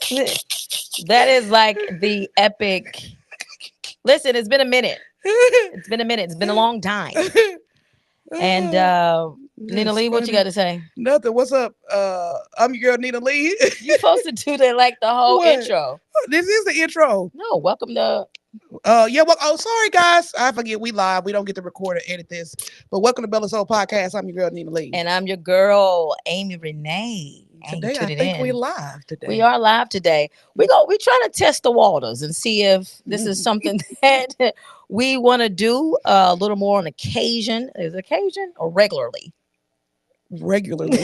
That is like the epic. Listen, it's been a minute. It's been a minute. It's been a long time. And Nina That's Lee, what you got funny. to say? Nothing. What's up? I'm your girl Nina Lee. You supposed to do that like the whole What? intro. This is the intro. No, welcome to. Yeah. Well, oh, sorry guys. I forget we live. We don't get to record or edit this. But welcome to Bella Soul Podcast. I'm your girl Nina Lee. And I'm your girl, Amy Renee. Ain't Today I tuned think we in. live We today. are live today. We trying to test the waters and see if this is something that we want to do a little more on occasion. Is it occasion or regularly? Regularly.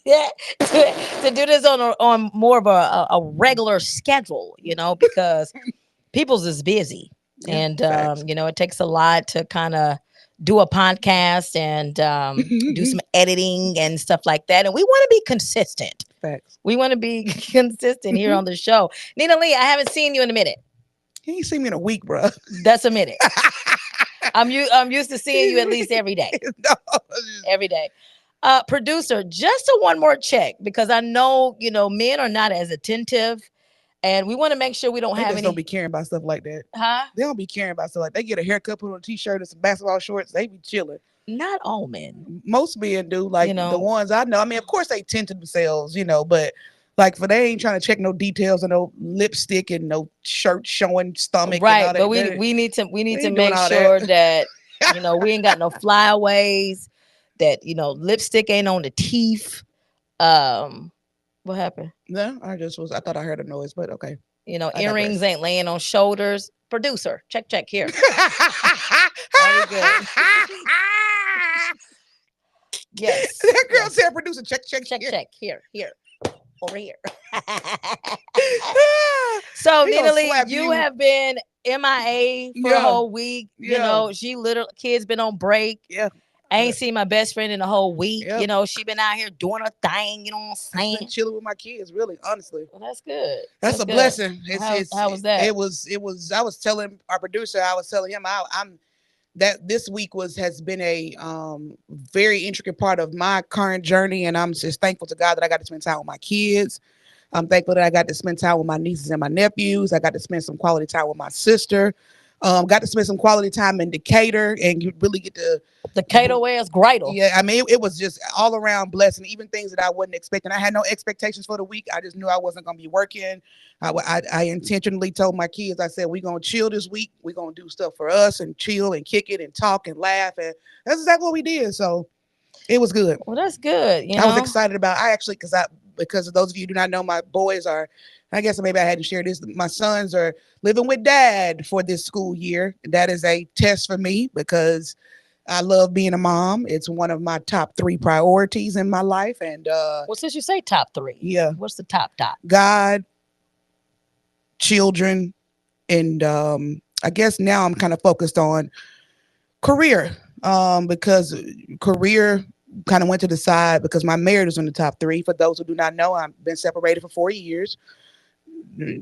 Yeah, to do this on more of a regular schedule, because people's is busy, Yeah. and Facts. it takes a lot to kind of do a podcast and do some editing and stuff like that, and we want to be consistent. Facts. We want to be consistent here on the show. Nina Lee, I haven't seen you in a minute. He ain't seen me in a week, bro. That's a minute. I'm used to seeing you at least every day. No. Every day. Producer, just a one more check because I know, men are not as attentive and we want to make sure we don't They have just don't any. be caring about stuff like that. Huh? They don't be caring about stuff like they get a haircut, put on a t-shirt and some basketball shorts. They be chilling. Not all men. Most men do, like You the know. ones I know. I mean, of course they tend to themselves, but like for they ain't trying to check no details and no lipstick and no shirt showing stomach and all Right, that. but we need to They ain't doing make all sure that. that we ain't got no flyaways, that lipstick ain't on the teeth. What happened? No, I thought I heard a noise, but okay. I Earrings digress. ain't laying on shoulders. Producer, check here. Are we good? Yes. That girl Yes. said producer check. Check. Here. Over here. So, He gonna Nina Lee, slap you you. have been MIA for a Yeah. whole week. Yeah. She literally, kids been on break. Yeah. I ain't seen my best friend in a whole week. Yep. She been out here doing her thing. You know what I'm I've been saying? chilling with my kids, really, honestly. Well, that's good. That's That's a good. blessing. How was that? I was telling our producer, I was telling him I'm that this week has been a very intricate part of my current journey, and I'm just thankful to God that I got to spend time with my kids. I'm thankful that I got to spend time with my nieces and my nephews. I got to spend some quality time with my sister. Got to spend some quality time in Decatur, and you really get to. Decatur wears greater. Yeah, I mean, it was just all around blessing. Even things that I wasn't expecting. I had no expectations for the week. I just knew I wasn't going to be working. I intentionally told my kids, I said, we're going to chill this week. We're going to do stuff for us and chill and kick it and talk and laugh. And that's exactly what we did. So it was good. Well, that's good. I was excited about. Because of those of you who do not know, my boys are. I guess maybe I hadn't shared this. My sons are living with dad for this school year. That is a test for me because I love being a mom. It's one of my top 3 priorities in my life. And well, since you say top 3, yeah, what's the top? God, children, and I guess now I'm kind of focused on career because career kind of went to the side because my marriage is in the top 3. For those who do not know, I've been separated for 4 years.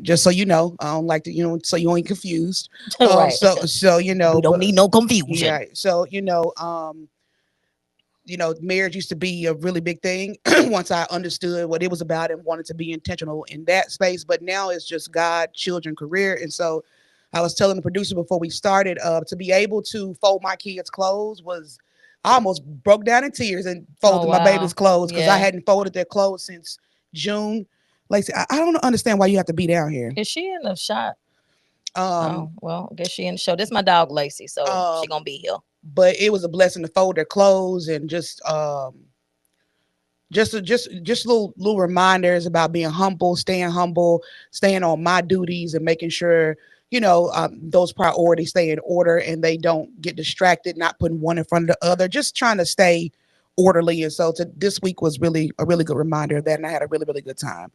Just so you know, I don't like to, so you ain't confused. Right. So we don't need no confusion. Yeah. So marriage used to be a really big thing once I understood what it was about and wanted to be intentional in that space. But now it's just God, children, career. And so I was telling the producer before we started, to be able to fold my kids' clothes I almost broke down in tears and folded my baby's clothes because I hadn't folded their clothes since June. Lacey, I don't understand why you have to be down here. Is she in the shot? Well, I guess she in the show. This is my dog Lacey, so she gonna be here. But it was a blessing to fold their clothes and just little reminders about being humble, staying on my duties and making sure those priorities stay in order and they don't get distracted, not putting one in front of the other, just trying to stay orderly. And so this week was really a really good reminder of that, and I had a really, really good time.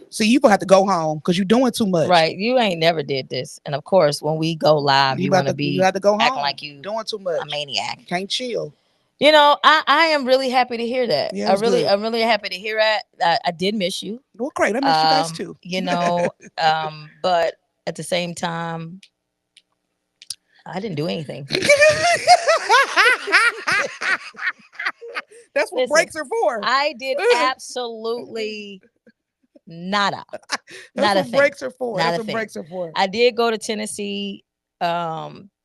So you gonna have to go home because you're doing too much. Right. You ain't never did this. And of course, when we go live, you want to be you have to go acting home like you doing too much. A maniac. Can't chill. I am really happy to hear that. Yeah, I'm really happy to hear that. I did miss you. Well, great. I miss you guys too. But at the same time, I didn't do anything. That's what breaks are for. I did absolutely Nada. That's Not a what thing. breaks are for. Not That's a what thing. breaks are for. I did go to Tennessee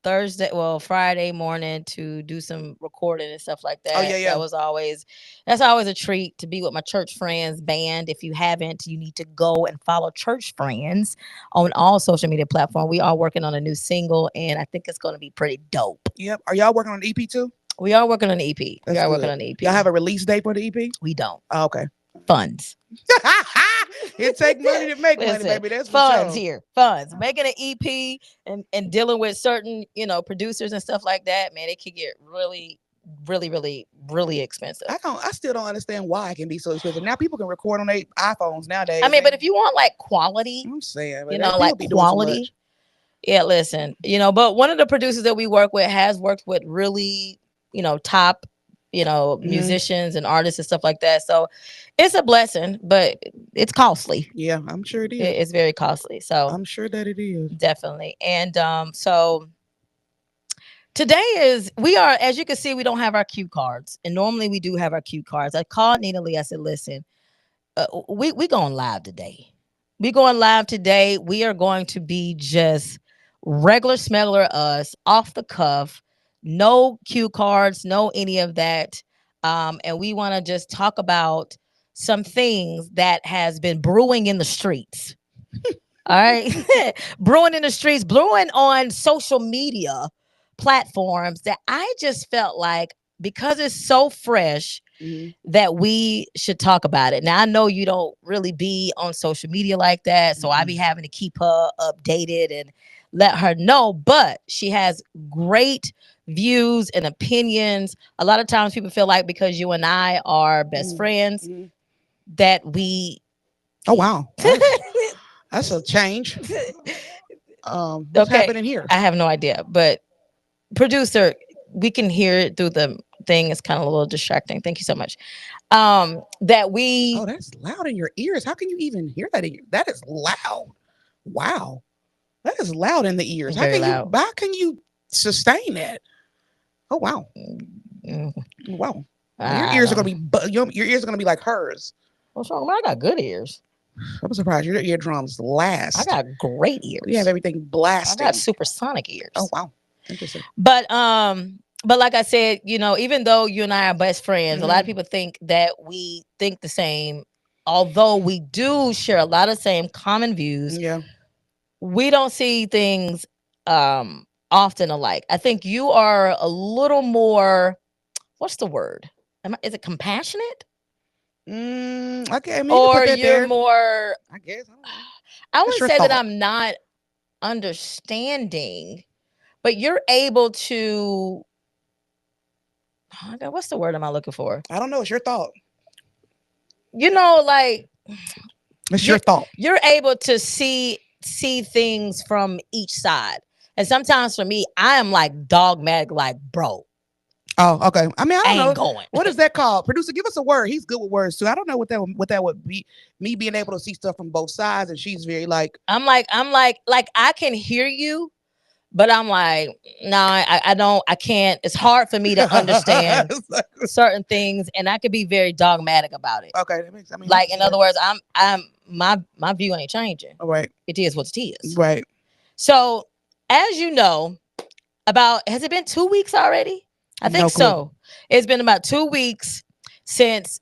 Thursday, well, Friday morning to do some recording and stuff like Oh that. yeah, yeah. That's always a treat to be with my church friends band. If you haven't, you need to go and follow Church Friends on all social media platforms. We are working on a new single and I think it's going to be pretty dope. Yep. Are y'all working on the EP too? We are working on an EP. We That's are working good. on an Y'all EP. have a release date for the EP? We don't. Oh, okay. Funds. It take money to make money, Listen, baby. That's for funds sure. here, funds. Making an EP and dealing with certain, producers and stuff like that, man, it could get really, really, really, really expensive. I still don't understand why it can be so expensive. Now people can record on their iPhones I nowadays. mean, but if you want like quality, I'm saying, but people like be doing too quality, much. yeah, listen, but one of the producers that we work with has worked with really, top, Hmm. musicians and artists and stuff like that. So it's a blessing, but it's costly. Yeah, I'm sure it is. It's very costly. So I'm sure that it is. definitely. And so today we are, as you can see, we don't have our cue cards. And normally we do have our cue cards. I called Nina Lee. I said, listen, we going live today. We going live today. We are going to be just regular smuggler us off the cuff, no cue cards, no any of that. And we want to just talk about some things that has been brewing in the streets. All right. Brewing in the streets, brewing on social media platforms that I just felt like because it's so fresh Hmm. that we should talk about it. Now I know you don't really be on social media like that, so I be having to keep her updated and let her know, but she has great views and opinions. A lot of times people feel like because you and I are best friends Hmm. that we Oh wow, that's a change. What's okay, happening here? I have no idea, but producer, we can hear it through the thing. It's kind of a little distracting. Thank you so much. That Oh, we that's loud in your ears. How can you even hear that? That is loud. Wow, that is loud in the ears. very loud. How can you sustain that? Oh wow, Mm, wow. Your I ears are gonna don't. be your ears are gonna be like hers. What's wrong? I got good ears. I'm surprised your eardrums I last. got great You have ears. everything I got blasting. supersonic Oh ears. wow, interesting. But like I said, even though you and I are best friends, a lot of Hmm. people think that we think the same. Although we do share a lot of same common views, Yeah. we don't see things often alike. I think you are a little more, what's the word? Is it compassionate? Okay, I mean you can put Or that you're there. more, I guess. I don't know. I That's wouldn't your say that thought. I'm not understanding, but you're able to, oh God, what's the word am I looking for? I don't know. It's your thought. Like It's your you're thought. you're able to see things from each side. And sometimes for me, I am like dogmatic, like, bro, Oh, okay. I mean, I I don't ain't know. going. What is that called? Producer, give us a word. He's good with words too. I don't know what that would be. Me being able to see stuff from both sides, and she's very like, I'm like I can hear you, but I'm like, no, I don't, I can't. It's hard for me to understand It's like, certain things, and I could be very dogmatic about it. okay, that makes. I mean, I Like can in see that. other words, I'm my view ain't changing. All right, It is what it is. right. So, as you know, about has it been 2 weeks already? I think No clue. so. It's been about 2 weeks since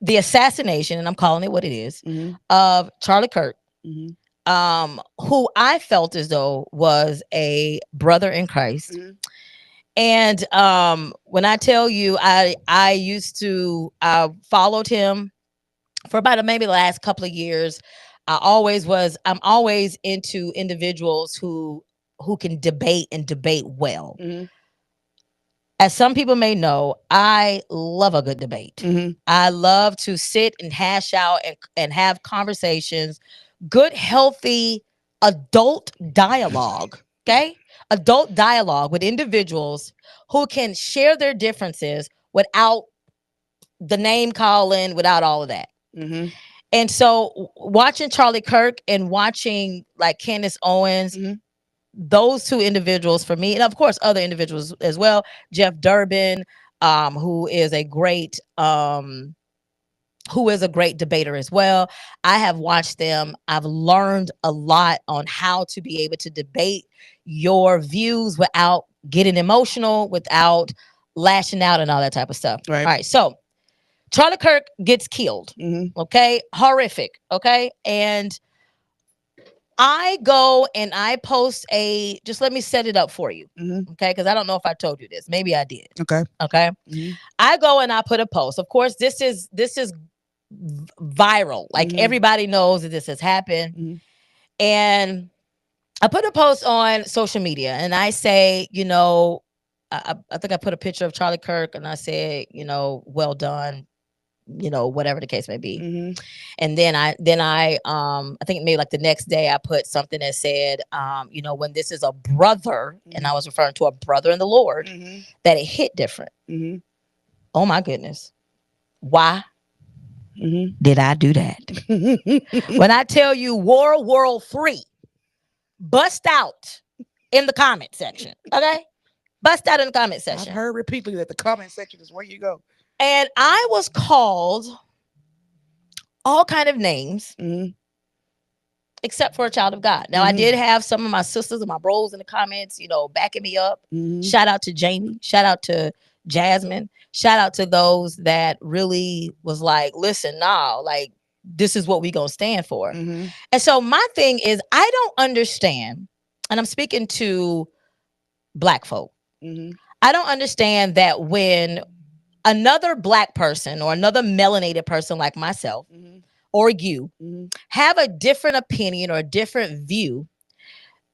the assassination, and I'm calling it what it is, Mm-hmm. of Charlie Kirk, Mm-hmm. who I felt as though was a brother in Christ. Mm-hmm. And when I tell you, I used to followed him for about maybe the last couple of years. I'm always into individuals who can debate and debate well. Mm-hmm. As some people may know, I love a good debate. Mm-hmm. I love to sit and hash out and have conversations, good, healthy adult dialogue. Okay. Adult dialogue with individuals who can share their differences without the name calling, without all of that. Mm-hmm. And so watching Charlie Kirk and watching like Candace Owens, Mm-hmm. those two individuals for me, and of course other individuals as well, Jeff Durbin, who is a great who is a great debater as well. I have watched them. I've learned a lot on how to be able to debate your views without getting emotional, without lashing out and all that type of stuff. Right. All right. So Charlie Kirk gets killed. Mm-hmm. Okay. Horrific. Okay. And I go and I post just let me set it up for you. Mm-hmm. Okay. Because I don't know if I told you this. Maybe I did. Okay. Okay. Mm-hmm. I go and I put a post. Of course, this is viral. Like Mm-hmm. everybody knows that this has happened. Mm-hmm. And I put a post on social media and I say, I think I put a picture of Charlie Kirk and I said, well done, whatever the case may be. Mm-hmm. And then I think maybe like the next day I put something that said, when this is a brother, and I was referring to a brother in the Lord, Mm-hmm. that it hit different. Mm-hmm. Oh my goodness. Why Mm-hmm. did I do that? When I tell you World 3, bust out in the comment section. Okay? Bust out in the comment I've section. heard repeatedly that the comment section is where you go. And I was called all kind of names Mm-hmm. except for a child of God. Now, I did have some of my sisters and my bros in the comments, backing me up. Mm-hmm. Shout out to Jamie. Shout out to Jasmine. Shout out to those that really was like, listen, nah, like, this is what we gonna stand for. Mm-hmm. And so my thing is, I don't understand, and I'm speaking to Black folk. Mm-hmm. I don't understand that when another Black person or another melanated person like myself Mm-hmm. or you Mm-hmm. have a different opinion or a different view,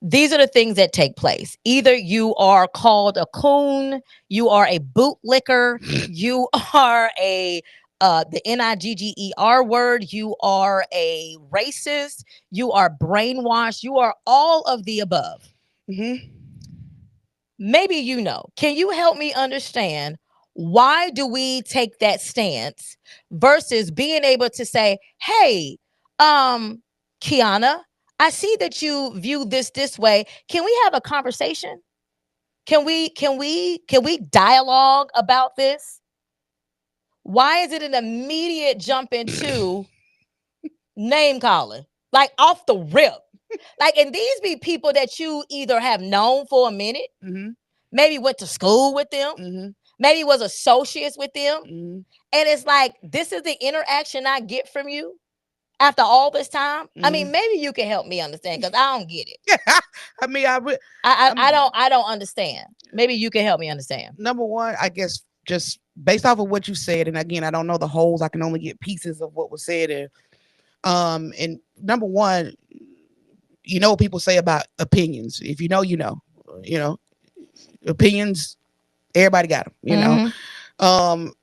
these are the things that take place. Either you are called a coon, you are a bootlicker, you are the NIGGER word, you are a racist, you are brainwashed, you are all of the above. Mm-hmm. Maybe can you help me understand, why do we take that stance versus being able to say, hey, Kiana, I see that you view this way. Can we have a conversation? Can we dialogue about this? Why is it an immediate jump into name calling? Like off the rip. Like, and these be people that you either have known for a minute, Mm-hmm. maybe went to school with them, Mm-hmm. maybe was associates with them. Mm-hmm. And it's like, this is the interaction I get from you after all this time. I mean, maybe you can help me understand, because I don't get it. I mean, I don't understand. Maybe you can help me understand. number one, I guess, just based off of what you said, and again, I don't know the wholes. I can only get pieces of what was said. And number one, you know what people say about opinions. If you know, you know, opinions. Everybody got them. Um,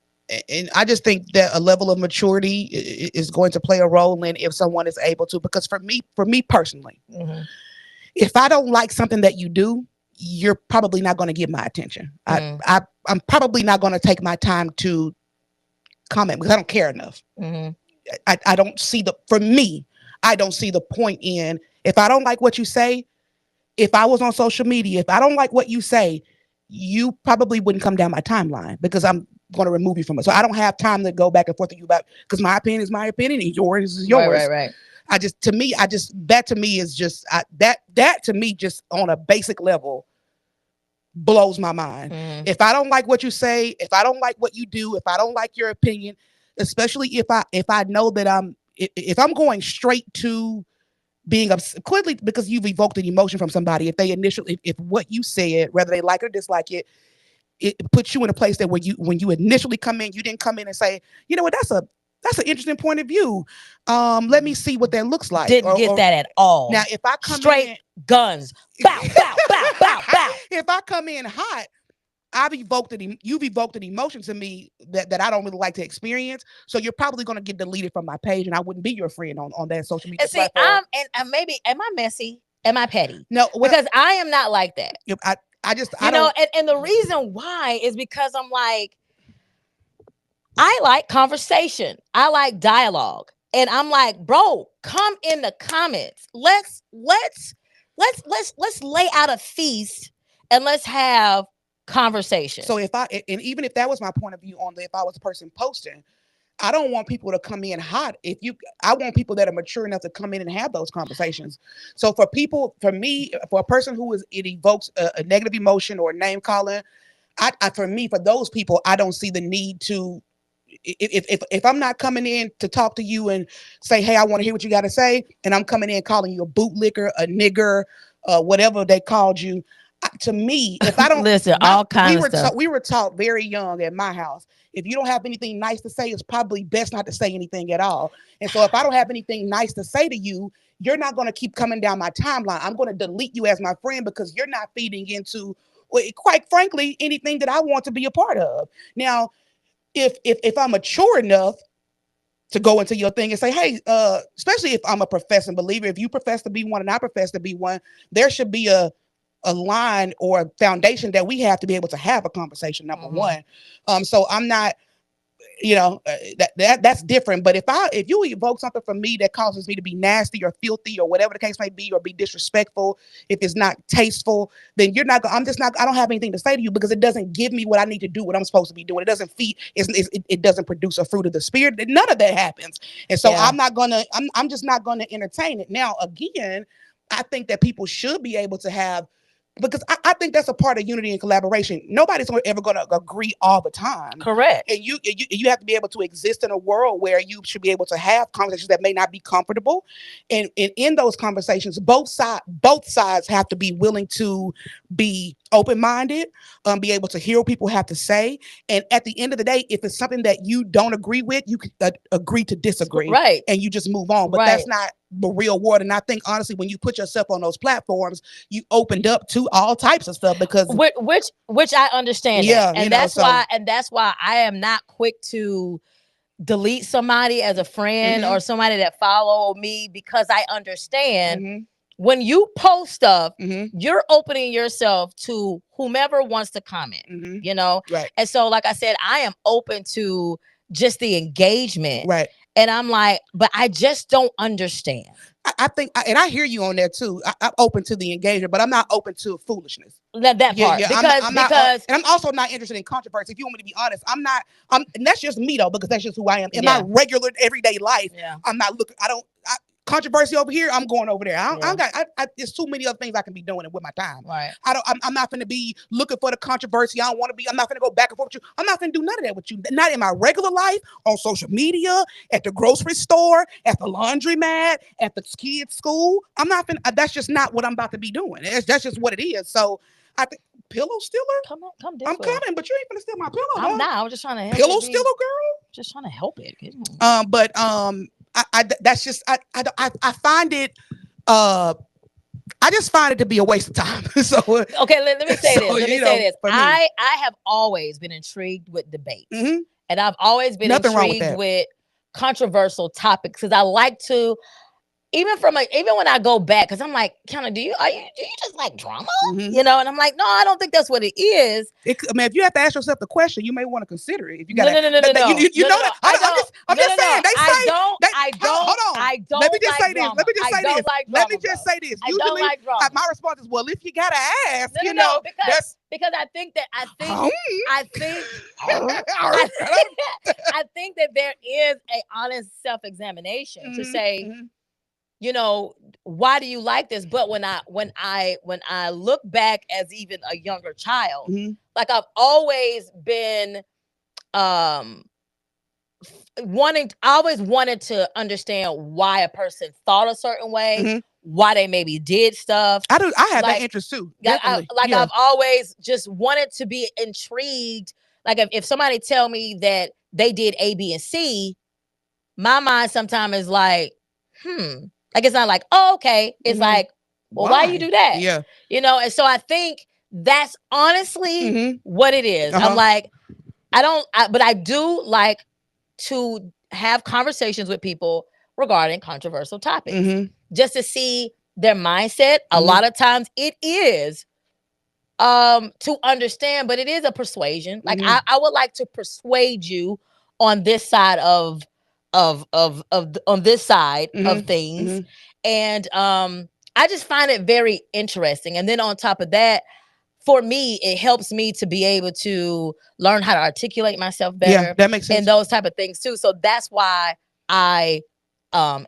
and I just think that a level of maturity is going to play a role in if someone is able to. Because for me personally, Mm-hmm. if I don't like something that you do, you're probably not going to get my attention. I'm probably not going to take my time to comment because I don't care enough. Mm-hmm. I don't see for me, I don't see the point in, if I don't like what you say, if I was on social media, if I don't like what you say, you probably wouldn't come down my timeline because I'm going to remove you from it. So I don't have time to go back and forth with you about, because my opinion is my opinion and yours is yours. Right. That to me is just, that to me, just on a basic level, blows my mind. Mm-hmm. If I don't like what you say, if I don't like what you do, if I don't like your opinion, especially if I know that if I'm going straight to being upset, clearly because you've evoked an emotion from somebody, if what you said, whether they like or dislike it, it puts you in a place that when you initially come in, you didn't come in and say, you know what, that's an interesting point of view. Let me see what that looks like. Didn't get that at all. Now, if I come straight in guns, bow, bow, bow, bow, bow. If I come in hot, you've evoked an emotion to me that I don't really like to experience. So you're probably going to get deleted from my page, and I wouldn't be your friend on that social media And see, platform. maybe, am I messy? Am I petty? No, because I am not like that. I just, and the reason why is because I'm like, I like conversation. I like dialogue. And I'm like, bro, come in the comments. Let's lay out a feast and let's have conversation. So and even if that was my point of view if I was the person posting, I don't want people to come in hot. I want people that are mature enough to come in and have those conversations. So for me, for a person who it evokes a negative emotion or name calling, for me, for those people, I don't see the need to. If I'm not coming in to talk to you and say, hey, I want to hear what you got to say, and I'm coming in calling you a bootlicker, a nigger, whatever they called you, to me, if I don't, Listen, all kind of stuff. we were taught very young at my house. If you don't have anything nice to say, it's probably best not to say anything at all. And so, if I don't have anything nice to say to you, you're not going to keep coming down my timeline. I'm going to delete you as my friend because you're not feeding into, well, quite frankly, anything that I want to be a part of. Now, if I'm mature enough to go into your thing and say, hey, especially if I'm a professing believer, if you profess to be one and I profess to be one, there should be a line or a foundation that we have to be able to have a conversation. Number one, so I'm not, that's different. But if you evoke something from me that causes me to be nasty or filthy or whatever the case may be, or be disrespectful, if it's not tasteful, then you're not. I'm just not. I don't have anything to say to you because it doesn't give me what I need to do, what I'm supposed to be doing. It doesn't feed. It doesn't produce a fruit of the spirit. None of that happens. And so Yeah. I'm just not gonna entertain it. Now again, I think that people should be able to have, because I think that's a part of unity and collaboration. Nobody's ever going to agree all the time. Correct. And you have to be able to exist in a world where you should be able to have conversations that may not be comfortable. And in those conversations, both sides have to be willing to be open-minded, be able to hear what people have to say. And at the end of the day, if it's something that you don't agree with, you can agree to disagree. Right. And you just move on. But Right. that's not the real world. And I think honestly, when you put yourself on those platforms, you opened up to all types of stuff because Which I understand that. yeah, And that's why I am not quick to delete somebody as a friend or somebody that follow me, because I understand when you post stuff, you're opening yourself to whomever wants to comment, right, And so, like I said, I am open to just the engagement. right. And I'm like, but I just don't understand. I think, and I hear you on that too. I'm open to the engagement, but I'm not open to foolishness. That Yeah, part, yeah. I'm not, because and I'm also not interested in controversy. If you want me to be honest, I'm not. And that's just me though, because that's just who I am. In Yeah. my regular everyday life, Yeah. I'm not looking. Controversy over here, I'm going over there. Yeah. There's too many other things I can be doing with my time. Right. I'm not going to be looking for the controversy. I don't want to be. I'm not going to go back and forth with you. I'm not going to do none of that with you. Not in my regular life, on social media, at the grocery store, at the laundromat, at the kids' school. I'm not. That's just not what I'm about to be doing. That's just what it is. So I think pillow stealer. Come this I'm way. coming, but you ain't gonna steal my pillow. I'm not. I was just trying to help pillow it be, stealer, girl. just trying to help it. But that's just I find it I just find it to be a waste of time. So Okay, let me say this. Let me say this. for me, I have always been intrigued with debates, and I've always been Nothing wrong with intrigued that. with controversial topics, because I like to, even when I go back, because I'm like, kind of, do you just like drama? And I'm like, no, I don't think that's what it is. I mean, if you have to ask yourself the question, you may want to consider it. If you got No. You know that I'm just saying. They say I don't. Hold on. I don't. Let me just like say this. drama. Let me just I say don't this. like Let me drama, just bro. say this. I Usually, don't like drama. my response is, well, if you gotta ask, No, that's because I think I I think that there is a honest self-examination to say, why do you like this? But when I look back as even a younger child, like I've always been um I always wanted to understand why a person thought a certain way, why they maybe did stuff. I have that interest too. Definitely. I've always just wanted to be intrigued. Like if somebody tell me that they did A, B, and C, my mind sometimes is like, like it's not like, oh, okay. It's like, well, why you do that? Yeah. And so I think that's honestly what it is. I'm like, but I do like to have conversations with people regarding controversial topics, just to see their mindset. A lot of times it is to understand, but it is a persuasion. Like I would like to persuade you on this side of on this side of things. And I just find it very interesting. And then on top of that, for me, it helps me to be able to learn how to articulate myself Yeah, better that makes and sense. those type of things too. So that's why I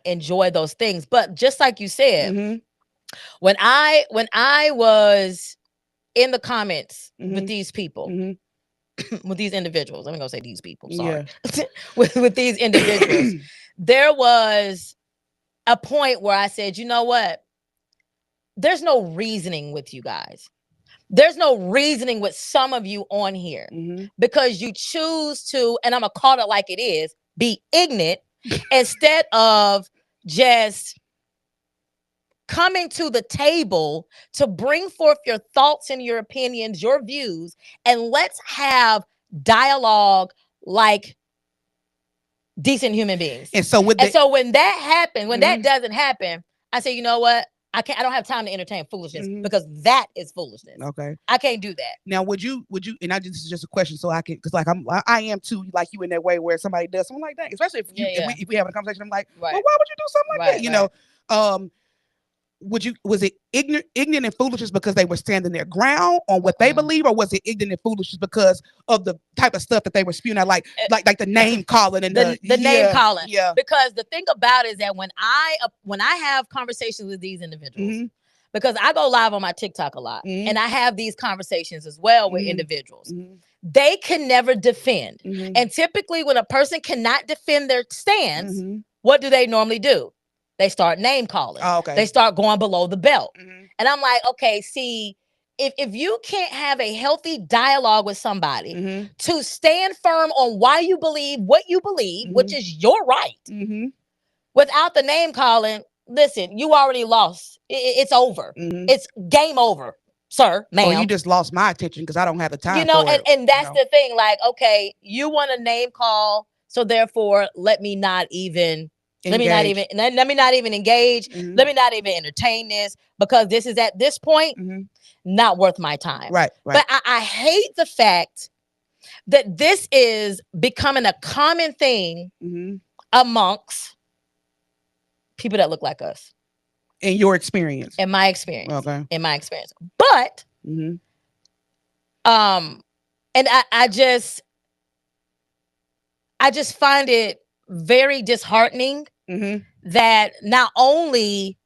enjoy those things. But just like you said, Mm-hmm. when I was in the comments with Mm-hmm. these people, Mm-hmm. with these individuals, I'm gonna say these people, sorry. Yeah. With these individuals, there was a point where I said, you know what? There's no reasoning with you guys. There's no reasoning with some of you on here Mm-hmm. because you choose to, and I'm gonna call it like it is, be ignorant instead of just coming to the table to bring forth your thoughts and your opinions, your views, and let's have dialogue like decent human beings. And so with And the so when that happens, when that mm-hmm. doesn't happen, I say, you know what? I don't have time to entertain foolishness Mm-hmm. because that is foolishness. Okay. I can't do that. Now, would you? And I just this is just a question, so I can, because like I am too, like you in that way where somebody does something like that, especially if Yeah, yeah. we having a conversation, I'm like, well, Right. why would you do something like that? Right, You right. know, would you, was it ignorant and foolishness because they were standing their ground on what they Mm-mm. believe, or was it ignorant and foolishness because of the type of stuff that they were spewing out, like the name calling and The name yeah, calling. yeah. Because the thing about it is that when I have conversations with these individuals, Mm-hmm. because I go live on my TikTok a lot, Mm-hmm. and I have these conversations as well with Mm-hmm. individuals. Mm-hmm. They can never defend. Mm-hmm. And typically when a person cannot defend their stance, Mm-hmm. what do they normally do? They start name calling. Oh, They okay. start going below the belt. Mm-hmm. And I'm like, okay, see, if you can't have a healthy dialogue with somebody Mm-hmm. to stand firm on why you believe what you believe, which Mm-hmm. is your right, Mm-hmm. without the name calling, listen, you already lost. It's over. Mm-hmm. It's game over, sir, Or you ma'am. just lost my attention because I don't have the You time know, for and, it. and You that's know. the thing. Like, okay, you want a name call, so therefore let me not Engage. even let me not even engage. Mm-hmm. Let me not even entertain this because this is at this point Mm-hmm. not worth my time. Right. Right. But I hate the fact that this is becoming a common thing Mm-hmm. amongst people that look like us. In your experience. In my experience. Okay. In my experience. But Mm-hmm. um and I just find it very disheartening Mm-hmm. that not only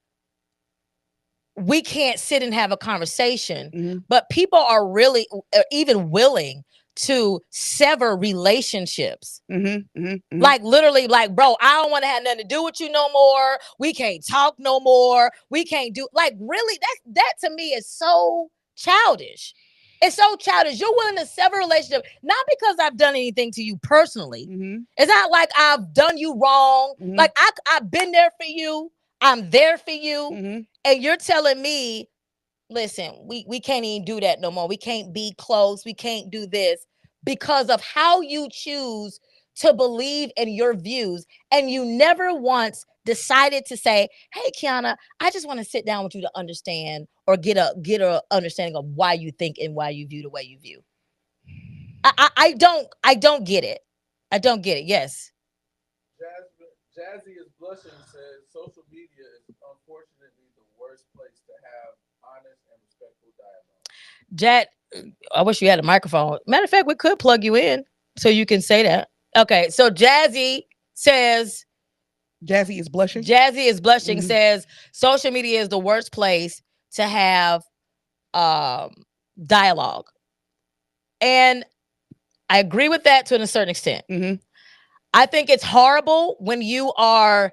we can't sit and have a conversation, Mm-hmm. but people are really even willing to sever relationships. Mm-hmm. Mm-hmm. Like literally, like, bro, I don't want to have nothing to do with you no more. We can't talk no more. We can't do like really. That to me is so childish. It's so childish. You're willing to sever a relationship, not because I've done anything to you personally. Mm-hmm. It's not like I've done you wrong. Mm-hmm. Like I've been there for you. I'm there for you. Mm-hmm. And you're telling me, listen, we can't even do that no more. We can't be close. We can't do this because of how you choose to believe in your views. And you never once decided to say, hey, Kiana, I just want to sit down with you to understand or get a understanding of why you think and why you view the way you view. I don't get it. I don't get it. Yes. Jazzy is blushing and says social media is unfortunately the worst place to have honest and respectful dialogue. Jet, I wish you had a microphone. Matter of fact, we could plug you in so you can say that. Okay, so Jazzy says, Jazzy is blushing. Jazzy is blushing, Mm-hmm. says social media is the worst place to have um, dialogue. And I agree with that to a certain extent. Mm-hmm. I think it's horrible when you are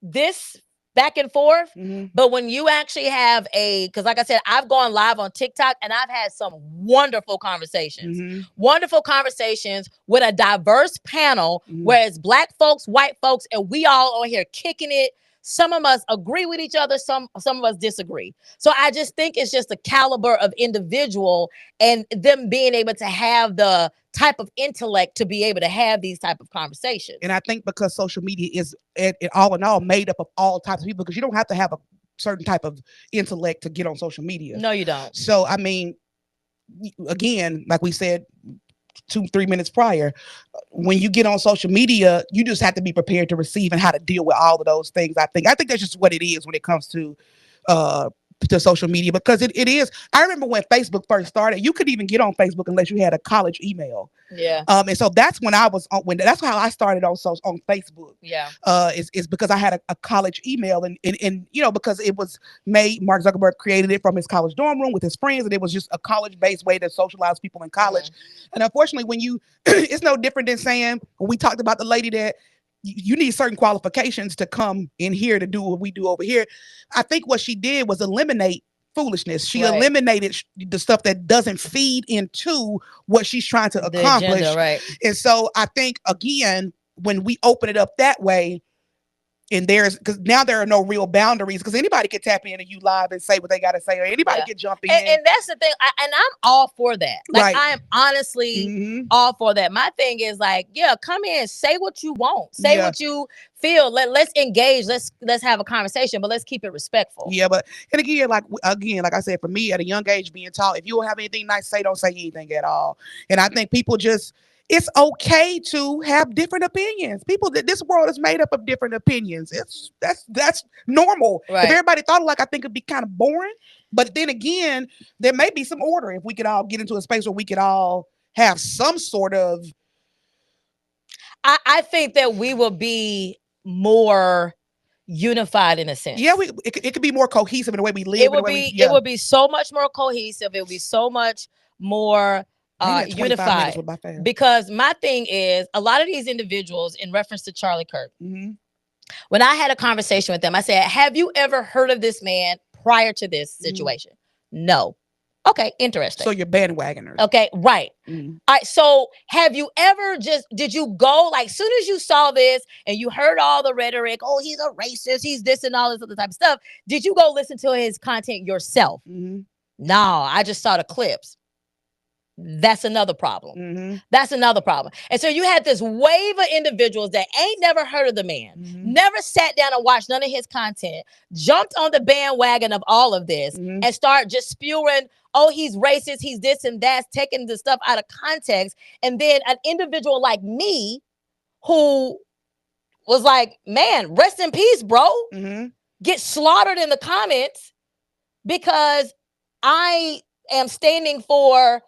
this back and forth. Mm-hmm. But when you actually have because like I said, I've gone live on TikTok and I've had some Mm-hmm. wonderful conversations with a diverse panel Mm-hmm. where it's black folks, white folks, and we all on here kicking it. Some of us agree with each other, some of us disagree. So I just think it's just the caliber of individual and them being able to have the type of intellect to be able to have these type of conversations. And I think because social media is it all in all made up of all types of people, because you don't have to have a certain type of intellect to get on social media. No, you don't. So I mean, again, like we said 2-3 minutes prior, when you get on social media, you just have to be prepared to receive and how to deal with all of those things. I think that's just what it is when it comes to to social media, because it is. I remember when Facebook first started, you couldn't even get on Facebook unless you had a college email. Yeah. And so that's when I was on, when that's how I started also on Facebook. Yeah. Is because I had a college email, and because it was made, Mark Zuckerberg created it from his college dorm room with his friends, and it was just a college based way to socialize people in college. And unfortunately, when you it's no different than saying, when we talked about the lady that you need certain qualifications to come in here to do what we do over here. I think what she did was eliminate foolishness. She Right. eliminated the stuff that doesn't feed into what she's trying to The agenda, accomplish. right. And so I think, again, when we open it up that way, and there's, because now there are no real boundaries, because anybody can tap into you live and say what they got to say, or anybody Yeah. can jump in. And that's the thing. And I'm all for that. Like, Right. I am honestly all for that. My thing is like, yeah, come in, say what you want, say Yeah. what you feel. Let's engage. Let's have a conversation, but let's keep it respectful. Yeah, but and again, like I said, for me at a young age, being taught, if you don't have anything nice to say, don't say anything at all. And I think people just, it's okay to have different opinions. People, this world is made up of different opinions. That's normal. Right. If everybody thought like, I think it'd be kind of boring. But then again, there may be some order if we could all get into a space where we could all have some sort of. I think that we will be more unified in a sense. Yeah, it could be more cohesive in the way we live. It would be so much more cohesive. It would be so much more unified. Because my thing is, a lot of these individuals, in reference to Charlie Kirk, when I had a conversation with them, I said, have you ever heard of this man prior to this situation? No. Okay, interesting. So you're bandwagoners. Okay, right. All right, so have you ever did you go, like, soon as you saw this and you heard all the rhetoric, oh, he's a racist, he's this and all this other type of stuff, did you go listen to his content yourself? No, I just saw the clips. That's another problem. That's another problem. And so you had this wave of individuals that ain't never heard of the man, never sat down and watched none of his content, jumped on the bandwagon of all of this, and start just spewing, oh, he's racist, he's this and that, taking the stuff out of context. And then an individual like me who was like, man, rest in peace, bro, get slaughtered in the comments because I am standing for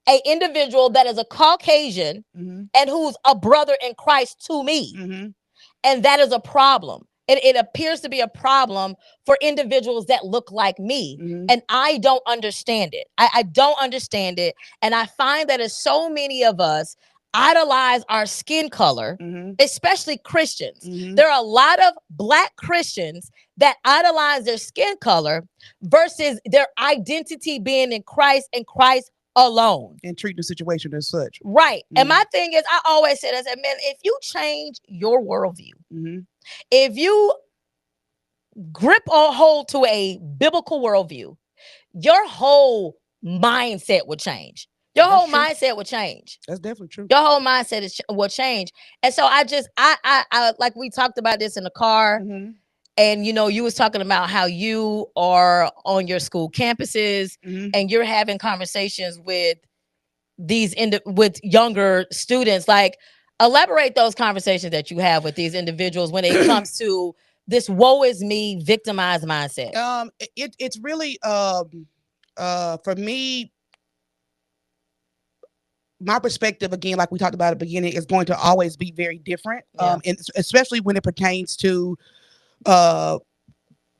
a individual that is a Caucasian and who's a brother in Christ to me. And that is a problem. It appears to be a problem for individuals that look like me. And I don't understand it. I don't understand it. And I find that as so many of us idolize our skin color, especially Christians. There are a lot of Black Christians that idolize their skin color versus their identity being in Christ and Christ alone, and treat the situation as such. Right. And my thing is, I always said, I said, man, if you change your worldview, if you grip or hold to a biblical worldview, your whole mindset would change. Your whole mindset would change. That's definitely true. Your whole mindset will change. And so I like, we talked about this in the car. And, you was talking about how you are on your school campuses and you're having conversations with with younger students. Like, elaborate those conversations that you have with these individuals when it comes to this woe is me, victimized mindset. It's really for me, my perspective, again, like we talked about at the beginning, is going to always be very different. And especially when it pertains to the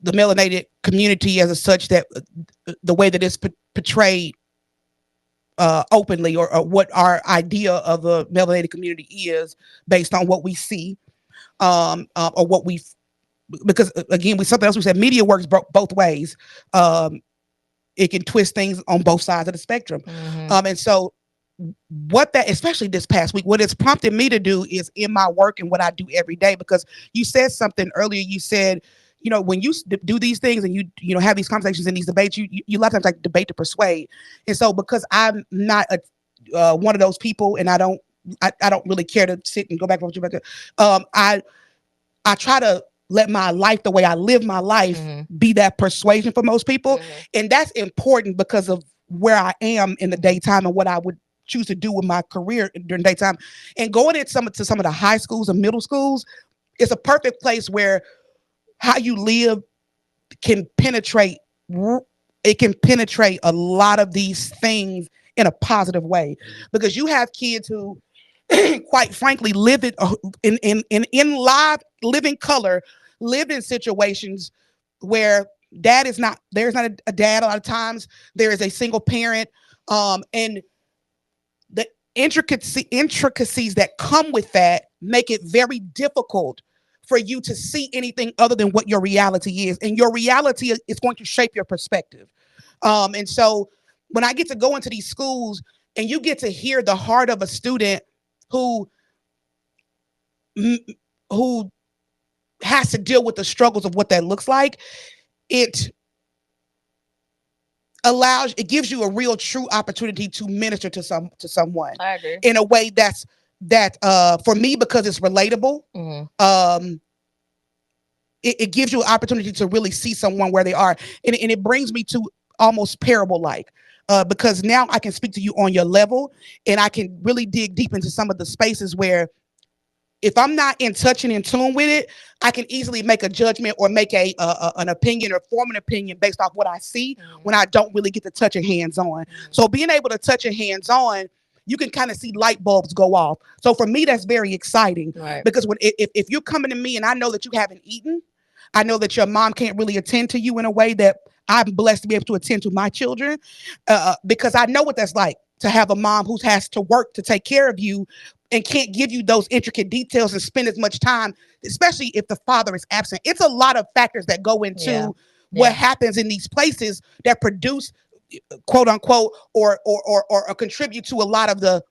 melanated community as such, that the way that it's portrayed openly, or what our idea of the melanated community is based on what we see, or what we, because again, something else we said, media works both ways. It can twist things on both sides of the spectrum. And so what that, especially this past week, what it's prompted me to do is in my work and what I do every day, because you said something earlier. You said, when you do these things and you have these conversations and these debates, you a lot of times like debate to persuade. And so because I'm not one of those people, and I don't really care to sit and go back and forth, I try to let my life, the way I live my life, be that persuasion for most people. And that's important because of where I am in the daytime and what I would choose to do with my career during daytime. And going into some of the high schools and middle schools, it's a perfect place where how you live can penetrate it can penetrate a lot of these things in a positive way, because you have kids who quite frankly live it in live living color, live in situations where dad is not there's not a dad. A lot of times there is a single parent, and the intricacies that come with that make it very difficult for you to see anything other than what your reality is, and your reality is going to shape your perspective. And so when I get to go into these schools and you get to hear the heart of a student who who has to deal with the struggles of what that looks like, it it gives you a real true opportunity to minister to someone I agree. in a way that for me, because it's relatable. Mm-hmm. um it gives you an opportunity to really see someone where they are, and it brings me to almost parable like, because now I can speak to you on your level, and I can really dig deep into some of the spaces where if I'm not in touch and in tune with it, I can easily make a judgment or make an opinion or form an opinion based off what I see when I don't really get to touch it hands on. So being able to touch it hands on, you can kind of see light bulbs go off. So for me, that's very exciting, Right. because if you're coming to me and I know that you haven't eaten, I know that your mom can't really attend to you in a way that I'm blessed to be able to attend to my children, because I know what that's like to have a mom who has to work to take care of you and can't give you those intricate details and spend as much time, especially if the father is absent. It's a lot of factors that go Yeah. into what Yeah. happens in these places that produce, quote unquote, or contribute to a lot of the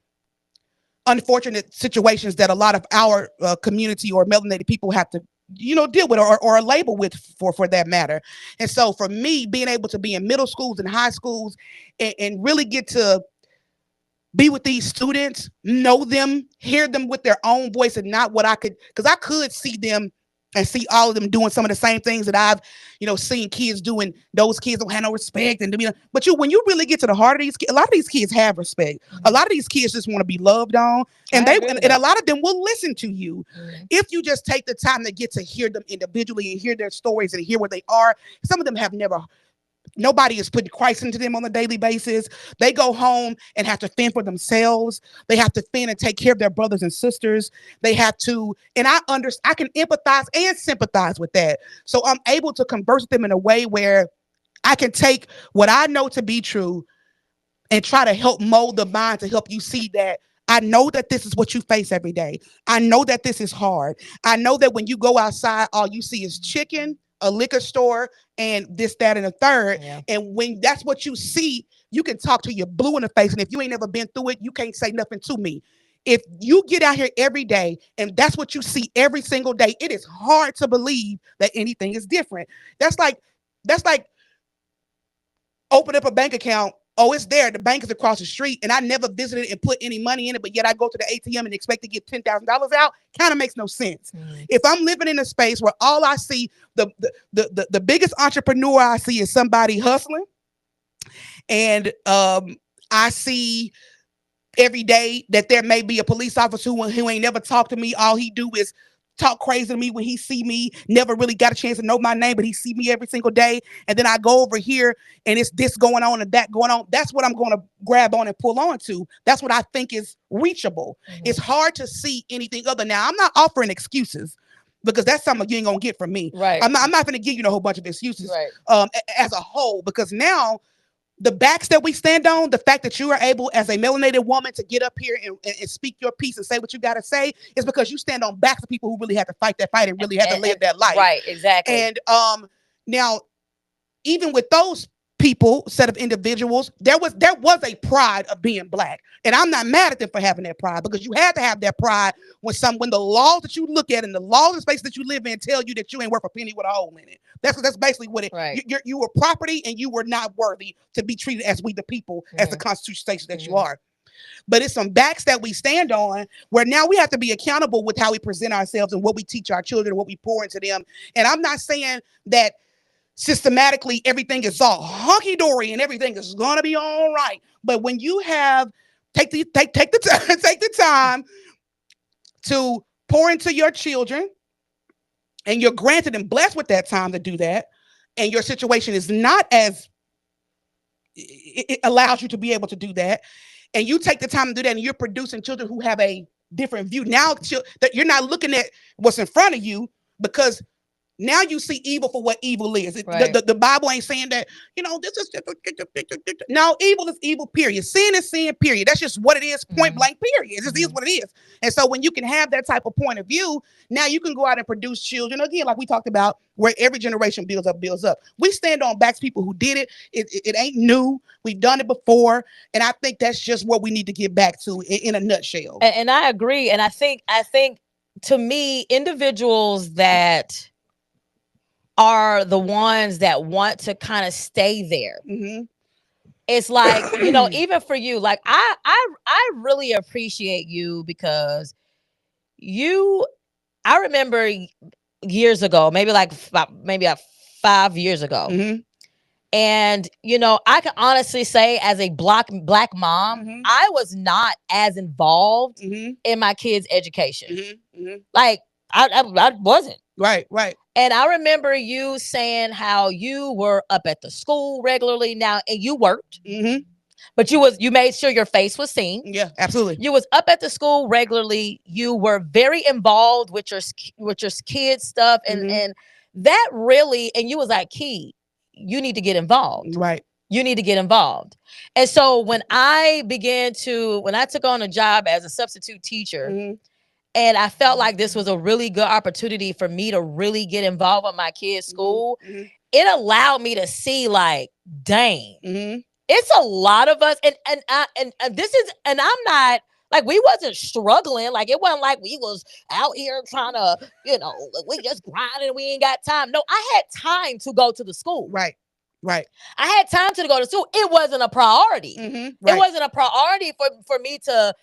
unfortunate situations that a lot of our community or melanated people have to deal with, or label with, for that matter. And so for me, being able to be in middle schools and high schools, and really get to be with these students, know them, hear them with their own voice, and not what I could, because I could see them and see all of them doing some of the same things that I've, seen kids doing. Those kids don't have no respect, and but when you really get to the heart of these kids, a lot of these kids have respect. A lot of these kids just want to be loved on, and I agree with and a that. lot of them will listen to you Mm-hmm. if you just take the time to get to hear them individually and hear their stories and hear where they are. Some of them have never Nobody is putting Christ into them on a daily basis. They go home and have to fend for themselves. They have to fend and take care of their brothers and sisters. They have to, and I can empathize and sympathize with that. So I'm able to converse with them in a way where I can take what I know to be true and try to help mold the mind to help you see that I know that this is what you face every day. I know that this is hard. I know that when you go outside, all you see is chicken, a liquor store, and this, that, and a third. Yeah. And when that's what you see, you can talk to you blue in the face. And if you ain't never been through it, you can't say nothing to me. If you get out here every day and that's what you see every single day, it is hard to believe that anything is different. That's like open up a bank account. Oh, it's there. The bank is across the street, and I never visited and put any money in it, but yet I go to the ATM and expect to get $10,000 out. Kind of makes no sense. Mm-hmm. If I'm living in a space where all I see, the biggest entrepreneur I see is somebody hustling, and I see every day that there may be a police officer who ain't never talked to me. All he do is talk crazy to me when he see me. Never really got a chance to know my name, but he see me every single day. And then I go over here and it's this going on and that going on. That's what I'm going to grab on and pull on to. That's what I think is reachable. Mm-hmm. It's hard to see anything other. Now, I'm not offering excuses, because that's something you ain't gonna get from me. Right. I'm not gonna give you a whole bunch of excuses, Right. as a whole, because now the backs that we stand on, the fact that you are able as a melanated woman to get up here and speak your piece and say what you got to say is because you stand on backs of people who really had to fight that fight and really had to live that life. Right. Exactly. And now, even with those people, set of individuals, there was a pride of being black, and I'm not mad at them for having that pride, because you had to have that pride when the laws that you look at and the laws and space that you live in tell you that you ain't worth a penny with a hole in it. That's basically what it. Right. You were property, and you were not worthy to be treated as we the people, as the Constitution states that you are. But it's some backs that we stand on where now we have to be accountable with how we present ourselves and what we teach our children and what we pour into them. And I'm not saying that systematically everything is all hunky-dory and everything is gonna be all right. But when you have take the time take the time to pour into your children, and you're granted and blessed with that time to do that, and your situation is not as, it allows you to be able to do that, and you take the time to do that, and you're producing children who have a different view now, that you're not looking at what's in front of you, because now you see evil for what evil is. Right. The Bible ain't saying that, this is, no, evil is evil, period. Sin is sin, period. That's just what it is, point Mhm. blank, period. It just is what it is. And so when you can have that type of point of view, now you can go out and produce children, again, like we talked about, where every generation builds up, builds up. We stand on backs people who did it. It ain't new. We've done it before. And I think that's just what we need to get back to in a nutshell. And I agree. And I think to me, individuals that are the ones that want to kind of stay there. Mm-hmm. It's like, even for you, like I really appreciate you because you I remember years ago, maybe like maybe 5 years ago. Mm-hmm. And I can honestly say, as a black mom, Mm-hmm. I was not as involved Mm-hmm. in my kids' education. Mm-hmm. Mm-hmm. Like I wasn't. Right, right. And I remember you saying how you were up at the school regularly now, and you worked, Mm-hmm. but you made sure your face was seen. Yeah, absolutely. You was up at the school regularly. You were very involved with your kids stuff, and Mm-hmm. and that really, and you was like, Key, you need to get involved. Right. You need to get involved. And so when I took on a job as a substitute teacher, Mm-hmm. and I felt like this was a really good opportunity for me to really get involved with my kids' school, Mm-hmm. it allowed me to see, like, dang, Mm-hmm. it's a lot of us, and this is, and I'm not like, we wasn't struggling, like it wasn't like we was out here trying to, we just grinding, we ain't got time. No, I had time to go to the school. Right. Right. I had time to go to school. It wasn't a priority. Mm-hmm. Right. It wasn't a priority for me to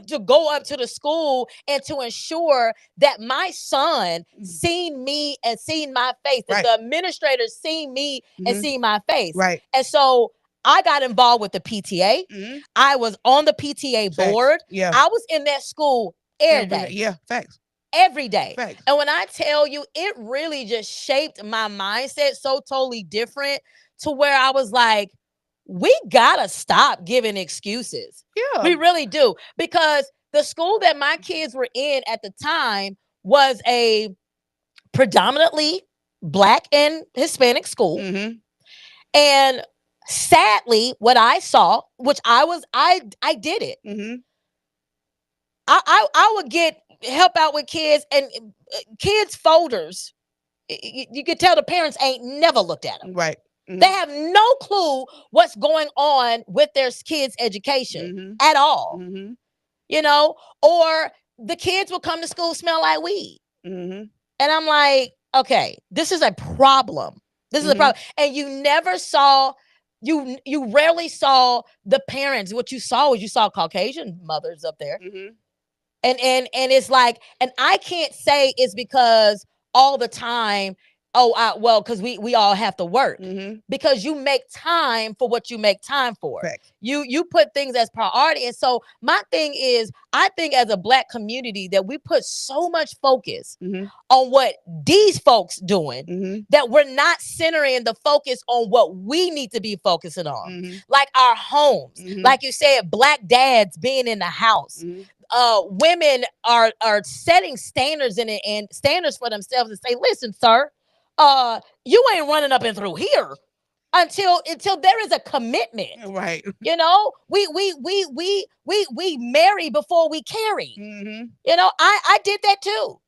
to go up to the school and to ensure that my son seen me and seen my face, that right. the administrators seen me and seen my face. Right. And so I got involved with the PTA. Mm-hmm. I was on the PTA board. Yeah. I was in that school every day. Yeah, facts. Every day. Facts. And when I tell you, it really just shaped my mindset so totally different, to where I was like, we gotta stop giving excuses. Yeah. We really do. Because the school that my kids were in at the time was a predominantly Black and Hispanic school. Mm-hmm. And sadly, what I saw, which I did it. Mm-hmm. I would help out with kids, and kids' folders. You could tell the parents ain't never looked at them. Right. Mm-hmm. They have no clue what's going on with their kids' education at all. Or the kids will come to school smell like weed. And I'm like, okay, this is a problem. This is a problem. And you never saw, you rarely saw the parents. What you saw was, you saw Caucasian mothers up there. And it's like, and I can't say it's because all the time, because we all have to work, because you make time for what you make time for. Correct. You put things as priority. And so my thing is, I think as a Black community that we put so much focus on what these folks doing, that we're not centering the focus on what we need to be focusing on, like our homes, like you said, Black dads being in the house. Women are setting standards in it, and standards for themselves, and say, listen, sir, you ain't running up and through here until there is a commitment. Right. We marry before we carry. I did that too.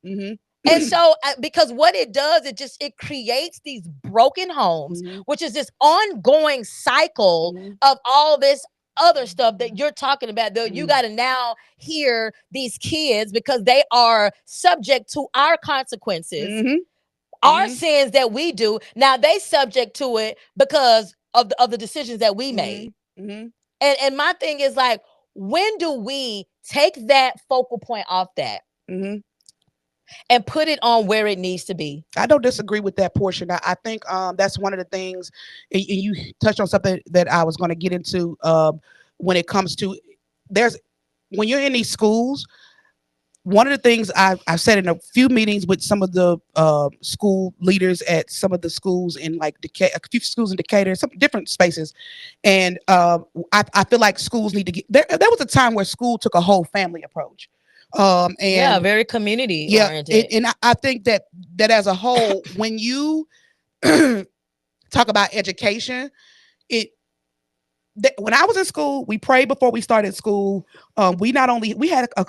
And so, because what it does, it creates these broken homes, which is this ongoing cycle of all this other stuff that you're talking about. Though you got to now hear these kids, because they are subject to our consequences, our sins that we do. Now they subject to it because of the decisions that we made. And my thing is, like, when do we take that focal point off that and put it on where it needs to be? I don't disagree with that portion. I think that's one of the things, and you touched on something that I was going to get into when it comes to, when you're in these schools, one of the things I've said in a few meetings with some of the school leaders at some of the schools in like Decatur, a few schools in Decatur, some different spaces, and I feel like schools need to get there. There was a time where school took a whole family approach, Yeah, and very community yeah, oriented. and I think that as a whole, when you talk about education, it when I was in school, we prayed before we started school. We not only we had a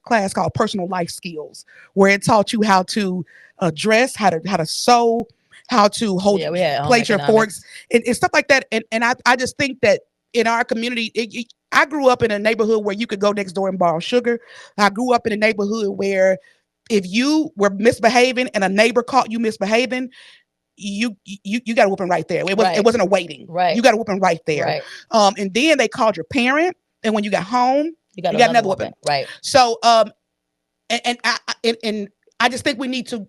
class called personal life skills, where it taught you how to dress, how to sew, how to hold, Yeah, we had home plate your forks, economics. and stuff like that. And I just think that in our community, I grew up in a neighborhood where you could go next door and borrow sugar. I grew up in a neighborhood where if you were misbehaving and a neighbor caught you misbehaving, you got a whooping right there. It Right. wasn't a waiting. You Right. got a whooping right there. Right. And then they called your parent, and when you got home, You got you got another another whooping. whooping. Right. So and I just think we need to.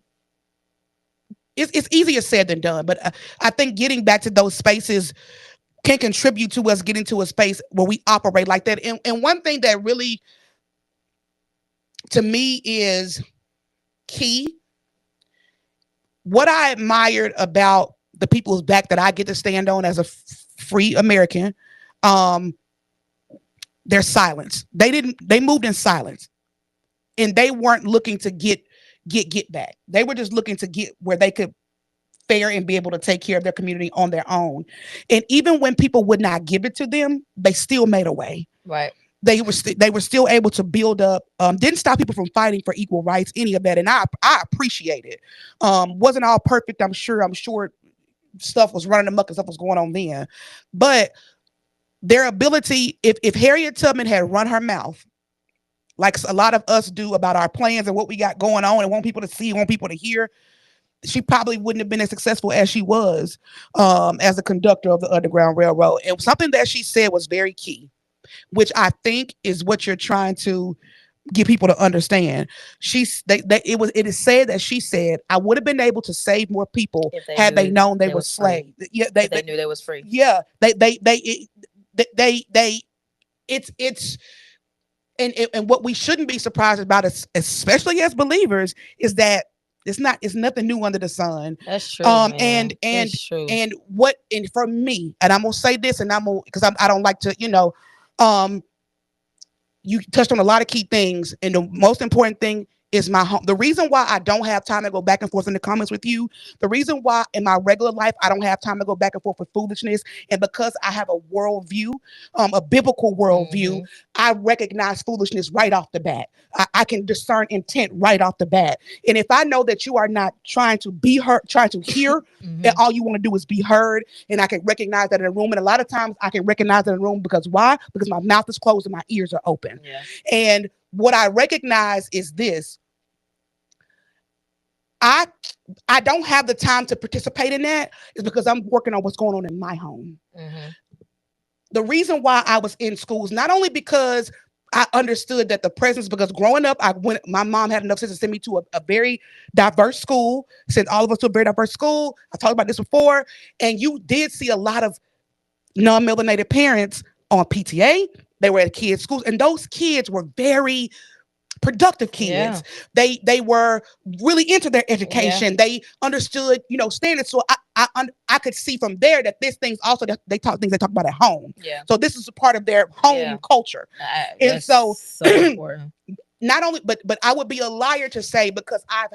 It's easier said than done, but I think getting back to those spaces can contribute to us getting to a space where we operate like that. And one thing that really to me is key, what I admired about the people's back that I get to stand on as a free American, um, their silence. They moved in silence, and they weren't looking to get back. They were just looking to get where they could fare and be able to take care of their community on their own. And even when people would not give it to them, they still made a way. Right. They were still able to build up. Didn't stop people from fighting for equal rights, any of that, and I appreciate it. Wasn't all perfect. I'm sure stuff was running amok and stuff was going on then, but their ability, if Harriet Tubman had run her mouth like a lot of us do about our plans and what we got going on and want people to see, want people to hear, she probably wouldn't have been as successful as she was as a conductor of the Underground Railroad. And something that she said was very key, which I think is what you're trying to get people to understand. It is said that she said, I would have been able to save more people If they had they knew known they they were was free. slaves. Yeah, If they knew they was free. yeah, they it's and what we shouldn't be surprised about, especially as believers, is that it's nothing new under the sun. That's true, And man. It's true. what and for me, and I'm gonna say this, and I'm gonna because I don't like to, um, you touched on a lot of key things, and the most important thing is my home. The reason why I don't have time to go back and forth in the comments with you, the reason why in my regular life I don't have time to go back and forth with foolishness, and because I have a worldview, a biblical worldview, Mm-hmm. I recognize foolishness right off the bat. I can discern intent right off the bat, and if I know that you are not trying to be heard, trying to hear, and Mm-hmm. all you want to do is be heard, and I can recognize that in a room. And a lot of times I can recognize that in a room because why? Because my mouth is closed and my ears are open. Yeah. And what I recognize is this: I I don't have the time to participate in that is because I'm working on what's going on in my home. Mm-hmm. The reason why I was in schools, not only because I understood that the presence, because growing up, my mom had enough sense to send me to a very diverse school, sent all of us to a very diverse school. I talked about this before, and you did see a lot of non-melanated parents on PTA. They were at kids' schools, and those kids were very productive Yeah. kids. They were really into their Yeah. education. They understood, standards. So I could see from there that this things also that they talk things they talk about at home. Yeah. So this is a part of their Yeah. home culture. And That's so so important. not only but I would be a liar to say, because I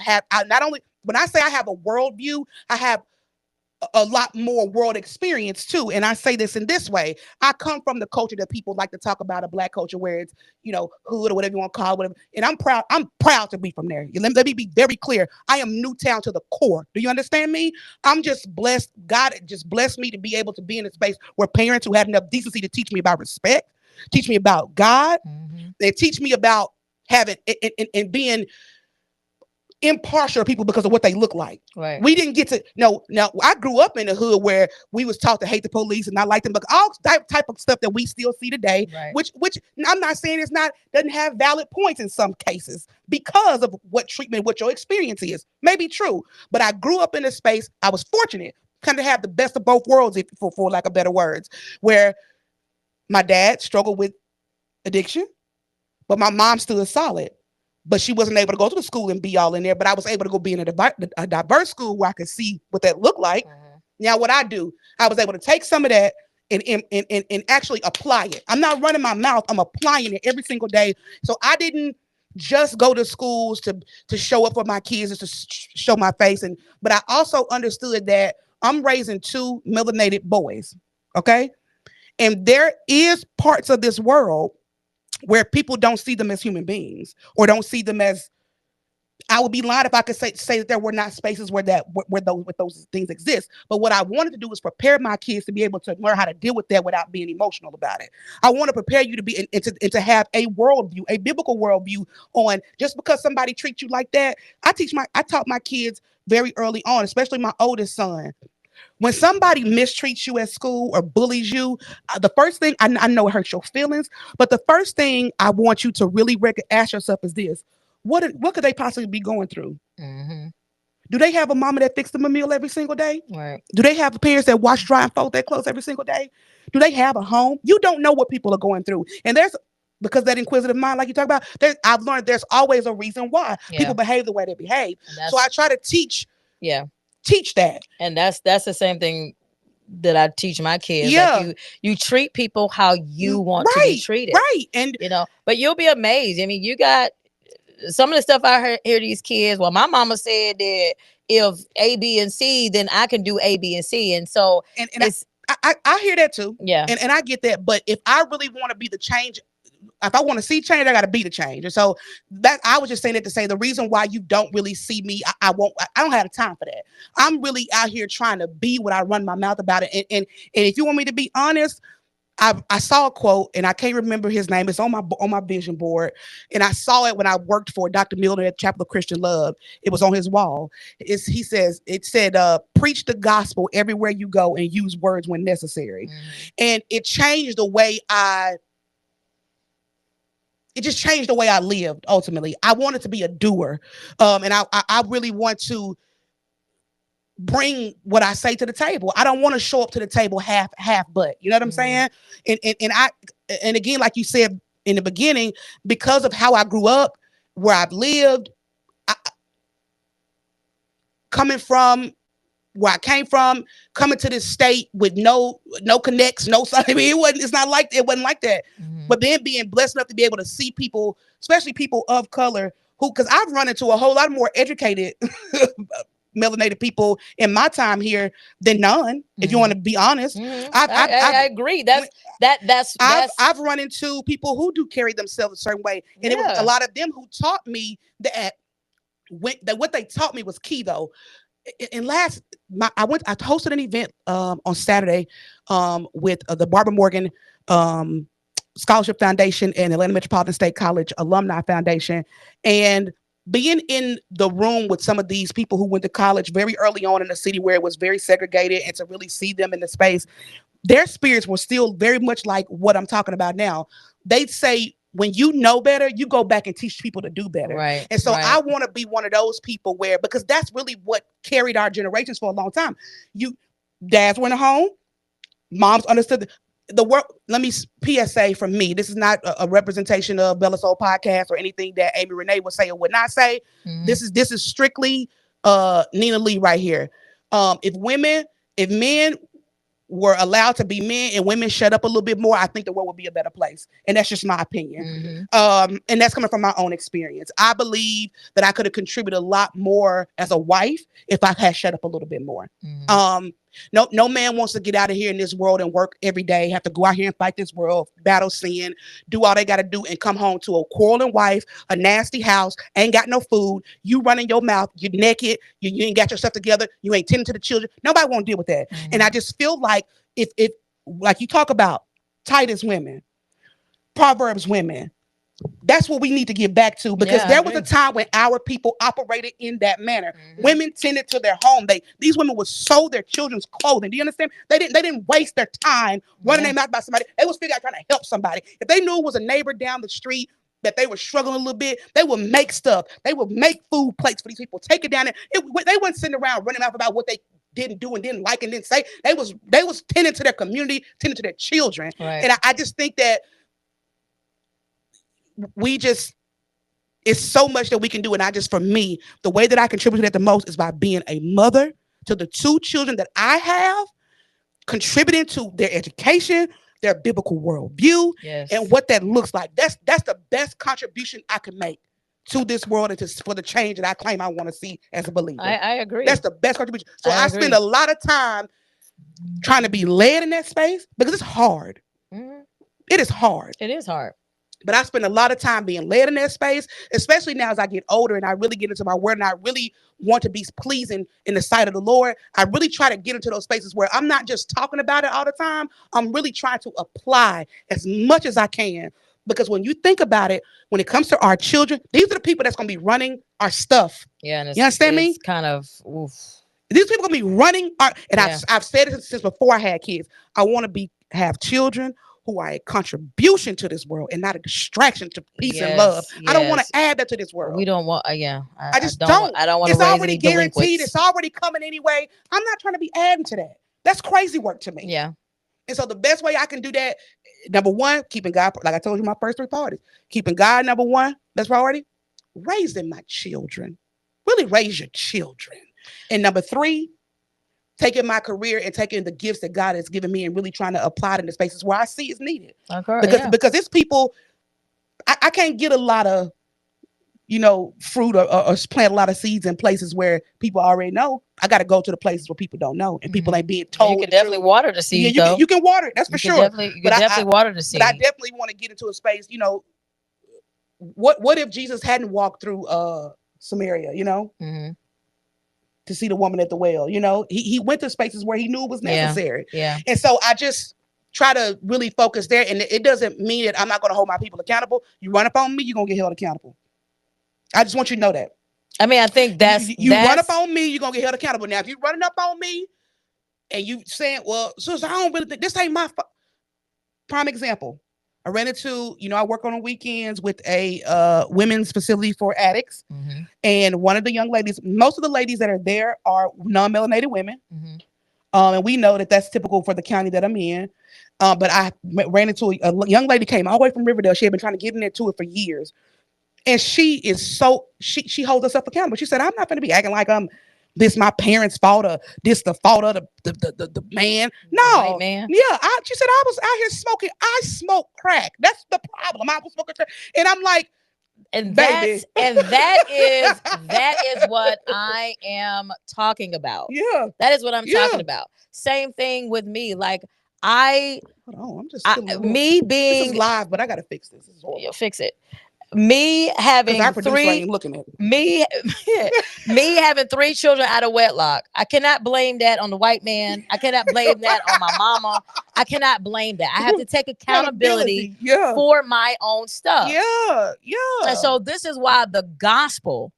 not only when I say I have a worldview, I have a lot more world experience too. And I say this in this way: I come from the culture that people like to talk about, a black culture where it's hood or whatever you want to call it, whatever. And I'm proud. I'm proud to be from there. Let me be very clear. I am Newtown to the core. Do you understand me? I'm just blessed. God just blessed me to be able to be in a space where parents who had enough decency to teach me about respect, teach me about God, Mm-hmm. they teach me about having and being impartial people because of what they look like. Right. We didn't get to no. Now I grew up in a hood where we was taught to hate the police and not like them, but all type of stuff that we still see today. Right. Which I'm not saying it's not doesn't have valid points in some cases because of what treatment, what your experience is. Maybe true, but I grew up in a space. I was fortunate, kind of have the best of both worlds, if for lack of better words, where my dad struggled with addiction, but my mom stood solid. but she wasn't able to go to the school and be all in there. But I was able to go be in a diverse school where I could see what that looked like. Mhm. Now, what I do, I was able to take some of that and actually apply it. I'm not running my mouth. I'm applying it every single day. So I didn't just go to schools to show up for my kids and to show my face. But I also understood that I'm raising two melanated boys. Okay. And there is parts of this world where people don't see them as human beings or don't see them as. I would be lying if I could say that there were not spaces where those things exist. But what I wanted to do was prepare my kids to be able to learn how to deal with that without being emotional about it. I want to prepare you to be and to have a worldview, a biblical worldview on just because somebody treats you like that. I taught my kids very early on, especially my oldest son. When somebody mistreats you at school or bullies you, the first thing I know it hurts your feelings, but the first thing I want you to really ask yourself is this: what could they possibly be going through? Mhm. Do they have a mama that fixed them a meal every single day? Right. Do they have parents that wash, dry, and fold their clothes every single day? Do they have a home? You don't know what people are going through, and there's because that inquisitive mind, like you talk about, I've learned there's always a reason why people Yeah. behave the way they behave. And So I that's try to yeah. teach that. And that's the same thing that I teach my kids. Like Yeah, you treat people how you want to be right, treated. right, and But you'll be amazed. I mean, you got some of the stuff I hear these kids. Well, my mama said that if A, B, and C, then I can do A, B, and C. And so and it's I hear that too, yeah, and I get that. But if I really want to be the change, if I want to see change, I got to be the change. And so that I was just saying it to say the reason why you don't really see me, I won't. I don't have time for that. I'm really out here trying to be what I run my mouth about it. And if you want me to be honest, I saw a quote and I can't remember his name. It's on my vision board, and I saw it when I worked for Dr. Miller at Chapel of Christian Love. It was on his wall. He says it said, "Preach the gospel everywhere you go and use words when necessary," mhm, and it changed the way I. It just changed the way I lived. Ultimately, I wanted to be a doer, and I really want to bring what I say to the table. I don't want to show up to the table half but. You know what I'm mhm, saying? And again, like you said in the beginning, because of how I grew up, where I've lived, I, coming from where I came from, coming to this state with no connects, no I mean, it wasn't like that. mhm. But then being blessed enough to be able to see people, especially people of color, who because I've run into a whole lot more educated melanated people in my time here than none. If you want Mhm. to be honest, Mhm. I've I've I've I agree. That's I've run into people who do carry themselves a certain way, and it was a yeah. lot of them who taught me that what they taught me was key though. And I hosted an event on Saturday with the Barbara Morgan um, Scholarship Foundation and Atlanta Metropolitan State College Alumni Foundation, and being in the room with some of these people who went to college very early on in a city where it was very segregated, and to really see them in the space, their spirits were still very much like what I'm talking about now. They'd say, when you know better, you go back and teach people to do better. Right. And so I Right. want to be one of those people where, because that's really what carried our generations for a long time. You dads were in the home, moms understood the work. Let me PSA from me. This is not a representation of Bella Soul Podcast or anything that Amy Renee would say or would not say. Mhm. This is strictly Nina Lee right here. If men were allowed to be men and women shut up a little bit more, I think the world would be a better place. And that's just my opinion. Mhm. And that's coming from my own experience. I believe that I could have contributed a lot more as a wife if I had shut up a little bit more. Mhm. Um, no man wants to get out of here in this world and work every day, have to go out here and fight this world, battle sin, do all they got to do, and come home to a quarreling wife, a nasty house, ain't got no food, you running your mouth, you're naked, you ain't got yourself together, you ain't tending to the children. Nobody want to deal with that. And I Mhm. just feel like if like you talk about Titus women, Proverbs women, that's what we need to get back to, because Yeah, I there was a agree. time when our people operated in that manner. Mhm. Women tended to their home. These women would sew their children's clothing. Do you understand? They didn't waste their time running Yeah. their mouth about somebody. They was figuring out trying to help somebody. If they knew it was a neighbor down the street that they were struggling a little bit, they would make stuff. They would make food plates for these people, take it down there. They weren't sitting around running mouth about what they didn't do and didn't like and didn't say. They was tending to their community, tending to their children. Right. And I just think that we just It's so much that we can do. And I just, for me, the way that I contribute to that the most is by being a mother to the two children that I have, contributing to their education, their biblical worldview, and Yes. what that looks like. That's the best contribution I can make to this world and to, for the change that I claim I want to see as a believer. I agree. That's the best contribution. So I I spend agree. a lot of time trying to be led in that space because it's hard. Mhm. It is hard. It is hard. But I spend a lot of time being led in that space, especially now as I get older and I really get into my word and I really want to be pleasing in the sight of the Lord. I really try to get into those spaces where I'm not just talking about it all the time. I'm really trying to apply as much as I can. Because when you think about it, when it comes to our children, these are the people that's going to be running our stuff. Yeah, and You understand it's me? kind of oof. These people gonna be running our, and Yeah. I've said it since before I had kids. I want to have children who are a contribution to this world and not a distraction to peace and love. Yes, I don't want to yes. add that to this We world. don't want. Yeah, I just don't. I don't want to It's raise already any guaranteed. delinquents. It's already coming anyway. I'm not trying to be adding to that. That's crazy work to me. Yeah. And so the best way I can do that, number one, keeping God, like I told you, my first three priorities, keeping God number one, that's priority. Raising my children, really raise your children. And number three, taking my career and taking the gifts that God has given me and really trying to apply it in the spaces where I see it's needed. Okay. Because Yeah. because it's people, I can't get a lot of, fruit or plant a lot of seeds in places where people already know. I got to go to the places where people don't know and people ain't being Well, you told can the definitely truth. water the Yeah, seed though. you can water it, that's for sure. You But can definitely water the but I seed. definitely want to get into a space. What if Jesus hadn't walked through Samaria? Hmm. To see the woman at the well. He went to spaces where he knew it was Yeah. necessary. Yeah. And so I just try to really focus there. And it doesn't mean that I'm not going to hold my people accountable. You run up on me, you're going to get held accountable. I just want you to know that. I mean, I think You run up that's on me, you're going to get held accountable. Now, if you're running up on me and you saying, well, sister, I don't really think this ain't my prime example. I ran into, I work on the weekends with a women's facility for addicts. hmm And one of the young ladies, most of the ladies that are there are non-melanated women. hmm And we know that that's typical for the county that I'm in. But I ran into a young lady came all the way from Riverdale. She had been trying to get in there to it for years. And she is she holds herself accountable. She said, I'm not going to be acting like this my parents' fault or this the fault of the man. the white No. man. Yeah. She said, I was out here smoking. I smoke crack. That's the problem. I was smoking crack. And I'm like, And baby. that is what I am talking about. Yeah. That is what I'm talking Yeah. about. Same thing with me. Like I, Hold on. I'm just feeling a little. me This is being, live, but I got to fix this. This is horrible. you'll fix it. Me Because having our producer three, ain't looking at it. me, me having three children out of wedlock. I cannot blame that on the white man. I cannot blame that on my mama. I cannot blame that. I have to take accountability Yeah. for my own stuff. Yeah. And so this is why the gospel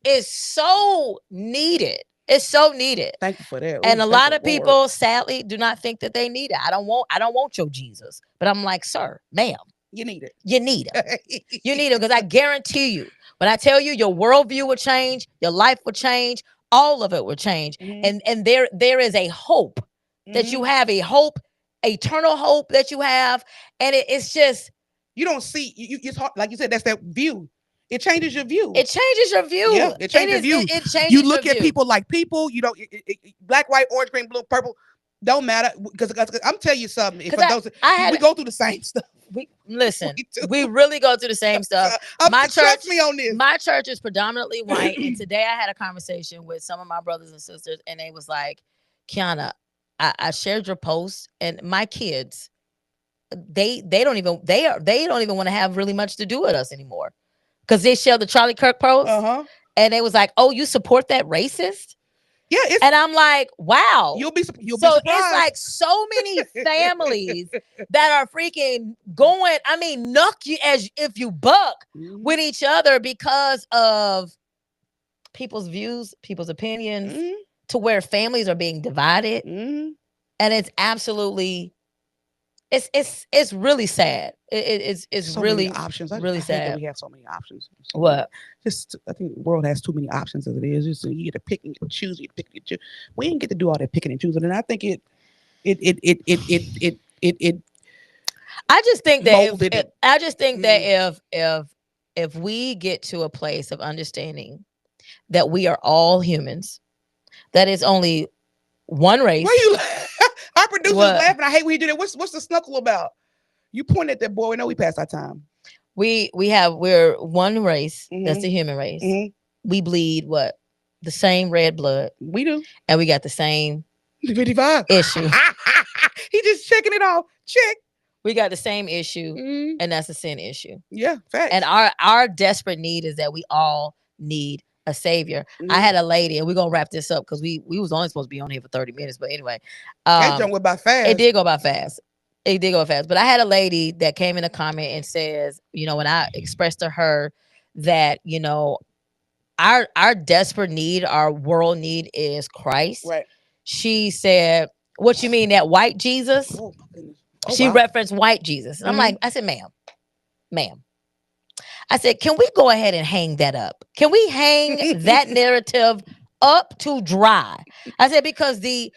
is so needed. It's so needed. Thank you for that. And Ooh, a thank lot the of Lord. people sadly do not think that they need it. I don't want your Jesus. But I'm like, sir, ma'am, You need it. you need him. You need him because I guarantee you, when I tell you your worldview will change, your life will change, all of it will change. Mhm. And there is a hope that you Mhm. have, a hope, eternal hope that you have. And it's just, You don't see it's hard, like you said, that's that view. It changes your view. it changes your view. Yeah, it changes your view. It changes You look your at view. people like people, black, white, orange, green, blue, purple, don't matter. Because I'm telling you something. For those, we go through the same stuff. Listen, We do. we really go through the same stuff. My church, Trust me on this. my church is predominantly white. And today I had a conversation with some of my brothers and sisters, and they was like, Kiana, I shared your post, and my kids, they don't even want to have really much to do with us anymore. Because they shared the Charlie Kirk post, and they was like, "Oh, you support that racist?" Yeah, and I'm like, "Wow." You'll be surprised. It's like so many families that are freaking going. I mean, nuck you as if you buck with each other because of people's views, people's opinions, to where families are being divided, and it's absolutely. It's really sad. It's so really many options. really I hate that sad. we have so many options. What? Just I think the world has too many options as it is. Just you get to pick and choose. You pick and choose. We didn't get to do all that picking and choosing, and I think it. I just think that molded it. I just think that if if we get to a place of understanding that we are all humans, that is only one Why race. you? Our producer's What laughing. I hate when you do that. What's the snuckle about? You point at that boy. We know we passed our time. we're one race. That's the Mm-hmm. human race. Mm-hmm. We bleed what? The same red blood, We do. and we got the same 55. issue. He just checking it off. Check. We got the same issue, Mm, and that's a sin issue. yeah, And facts. our desperate need is that we all need a savior. I Mm. had a lady, and we're gonna wrap this up because we was only supposed to be on here for 30 minutes. But anyway, That jump went by it fast. did go by fast. It did go fast. But I had a lady that came in a comment and says, when I expressed to her that, our desperate need, our world need is Christ. Right. She said, "What you mean that white Jesus?" Oh my goodness. Oh She wow. referenced white Jesus. And I'm Mhm. like, I said, ma'am. I said, can we go ahead and hang that up? Can we hang that narrative up to dry? I said, because the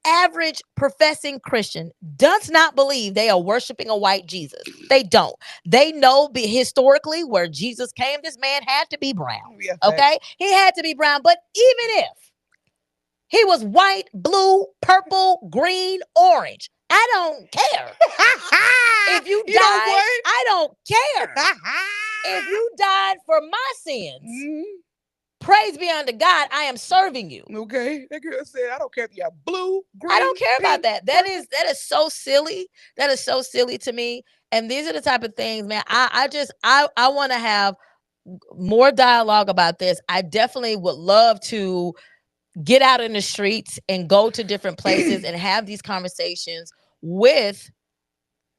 average professing Christian does not believe they are worshiping a white Jesus. They don't. They know historically where Jesus came, this man had to be brown. Yeah, facts. Okay? He had to be brown. But even if he was white, blue, purple, green, orange, I don't care. If you You know died, what? I don't care. If you died for my sins, Mhm. praise be unto God, I am serving you. Okay. That girl said, I don't care if you're blue, green, I don't care about pink, that. That is so silly. That is so silly to me. And these are the type of things, man. I want to have more dialogue about this. I definitely would love to get out in the streets and go to different places and have these conversations with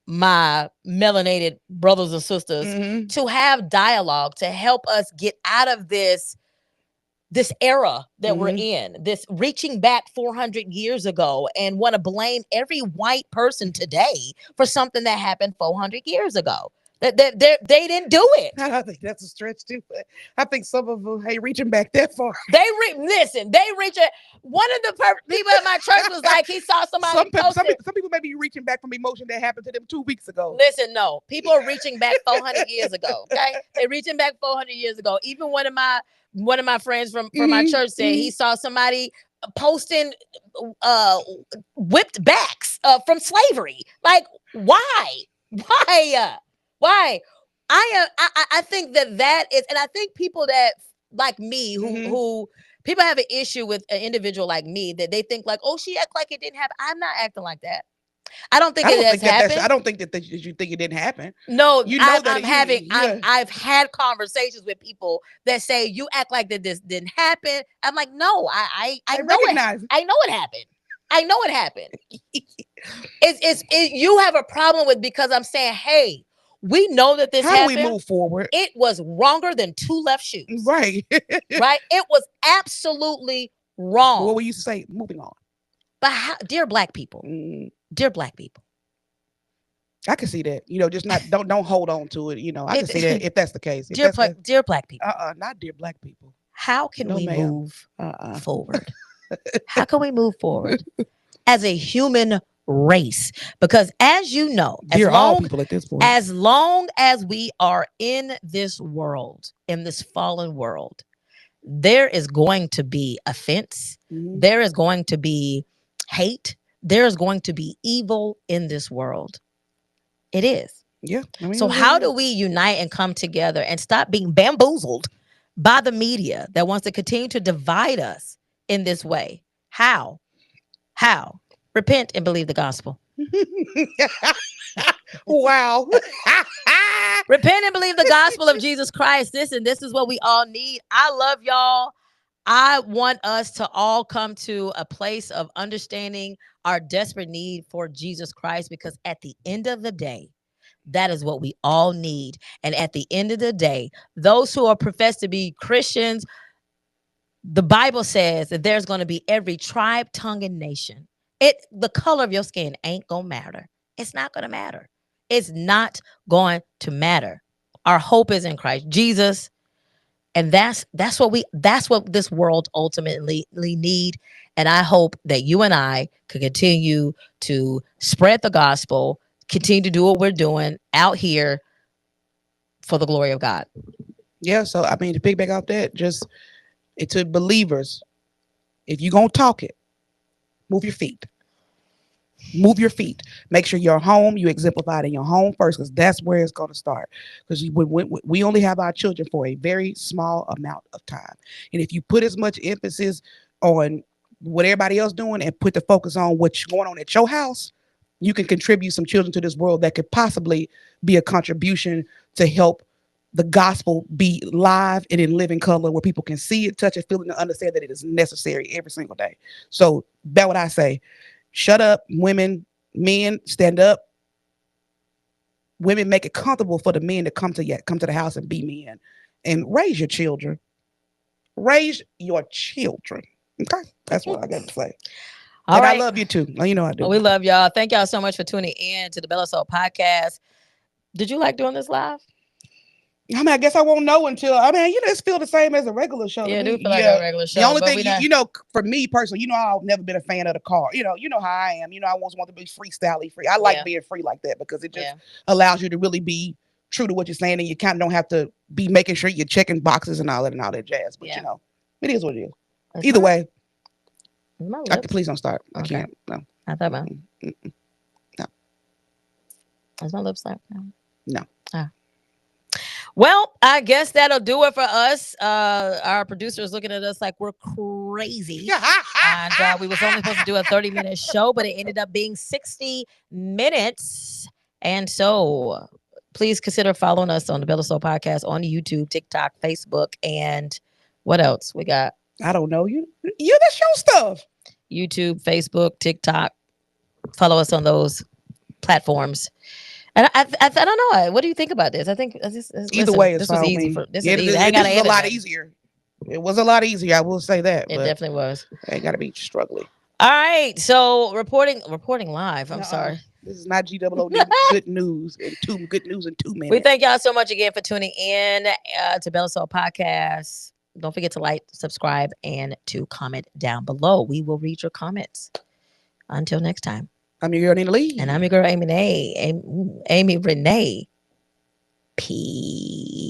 my melanated brothers and sisters, Mhm. to have dialogue to help us get out of this era that we're Mhm. in, this reaching back 400 years ago, and want to blame every white person today for something that happened 400 years ago. That they didn't do it. I think that's a stretch too. But I think some of them ain't reaching back that far. Listen. They reach it. One of the people at my church was like, he saw somebody posted. Some people may be reaching back from emotion that happened to them 2 weeks ago. Listen, no, people are reaching back 400 years ago. Okay, they're reaching back 400 years ago. Even one of my friends from my Mhm. church said he Mhm. saw somebody posting uh whipped backs from slavery. Like, why? Why? I think that is, and I think people that like me, who Mhm. who people have an issue with an individual like me, that they think like, oh, she act like it didn't happen. I'm not acting like that. I don't think I it don't has think that that's. I happened. don't think that you think it didn't happen. No, You know I'm, that I'm having yeah. I've had conversations with people that say you act like that this didn't happen. I'm like, no, I I know it. recognize. I know it happened. I know it happened. You have a problem with, because I'm saying, hey, we know that this How do we happened. move forward? It was wronger than two left shoes. Right. Right? It was absolutely What wrong. we used to say, moving on. But how, dear black people, Mm, dear black people, I can see that. Just not don't hold on to it. I can see that it, if that's the case. If that's the dear black people, not dear black people. how can No, we ma'am. move forward? How can we move forward as a human race? Because as you know, Dear all people at this point. as long as we are in this world, in this fallen world, there is going to be offense. Mhm. There is going to be hate. There is going to be evil in this world. It is. Yeah. I mean, So it really how do is. we unite and come together and stop being bamboozled by the media that wants to continue to divide us in this way? How? How? Repent and believe the gospel. Wow. Repent and believe the gospel of Jesus Christ. This is what we all need. I love y'all. I want us to all come to a place of understanding our desperate need for Jesus Christ, because at the end of the day, that is what we all need. And at the end of the day, those who are professed to be Christians, the Bible says that there's going to be every tribe, tongue, and nation. The color of your skin ain't going to matter. It's not going to matter. It's not going to matter. Our hope is in Christ Jesus. And that's what this world ultimately need. And I hope that you and I could continue to spread the gospel, continue to do what we're doing out here for the glory of God. Yeah. So I mean, to piggyback off that, just it to believers. If you gonna talk it, move your feet. Move your feet. Make sure your home, you exemplify it in your home first, because that's where it's going to start. Because we only have our children for a very small amount of time. And if you put as much emphasis on what everybody else doing and put the focus on what's going on at your house, you can contribute some children to this world that could possibly be a contribution to help the gospel be live and in living color where people can see it, touch it, feel it, and understand that it is necessary every single day. So that's what I say. Shut up, women, men, stand up. Women, make it comfortable for the men to come to the house and be men, and raise your children. Raise your children. Okay, that's what I got to say. All And I right. love you too. You know I Well, do. we love y'all. Thank y'all so much for tuning in to the Bella Soul podcast. Did you like doing this live? I mean, I guess I won't know until it's feel the same as a regular show to Yeah, it me. do feel like a Yeah. regular The show, only but thing we not. for me personally, I've never been a fan of the car. You know how I am. I always want to be freestyle free. I like Yeah, being free like that because it yeah, just allows you to really be true to what you're saying, and you kind of don't have to be making sure you're checking boxes and all that jazz. But yeah. it is what it is. It's Either my, way, it's my I can lips. please don't start. I Okay, can't. No, I thought my, mm, mm, no, is my lips like. no. Ah. Well, I guess that'll do it for us. Our producer is looking at us like we're crazy. And we was only supposed to do a 30-minute show, but it ended up being 60 minutes. And so please consider following us on the Bella Soul Podcast on YouTube, TikTok, Facebook, and what else? We got I don't know you. That's your stuff. YouTube, Facebook, TikTok. Follow us on those platforms. And I don't know. What do you think about this? I think Either listen. way, it's This was fine with easy me. for this Yeah, is easy. I ain't got this to is a edit lot nothing. easier. It was a lot easier, I will say that, It but definitely was. I ain't got to be struggling. All right. So reporting live. I'm Nuh-uh. sorry. This is not GOO good news and good news in 2 We minutes. thank y'all so much again for tuning in to Bella Soul Podcast. Don't forget to like, subscribe, and to comment down below. We will read your comments. Until next time. I'm your girl Nina And I'm Lee. your girl, Amy Renee. Peace.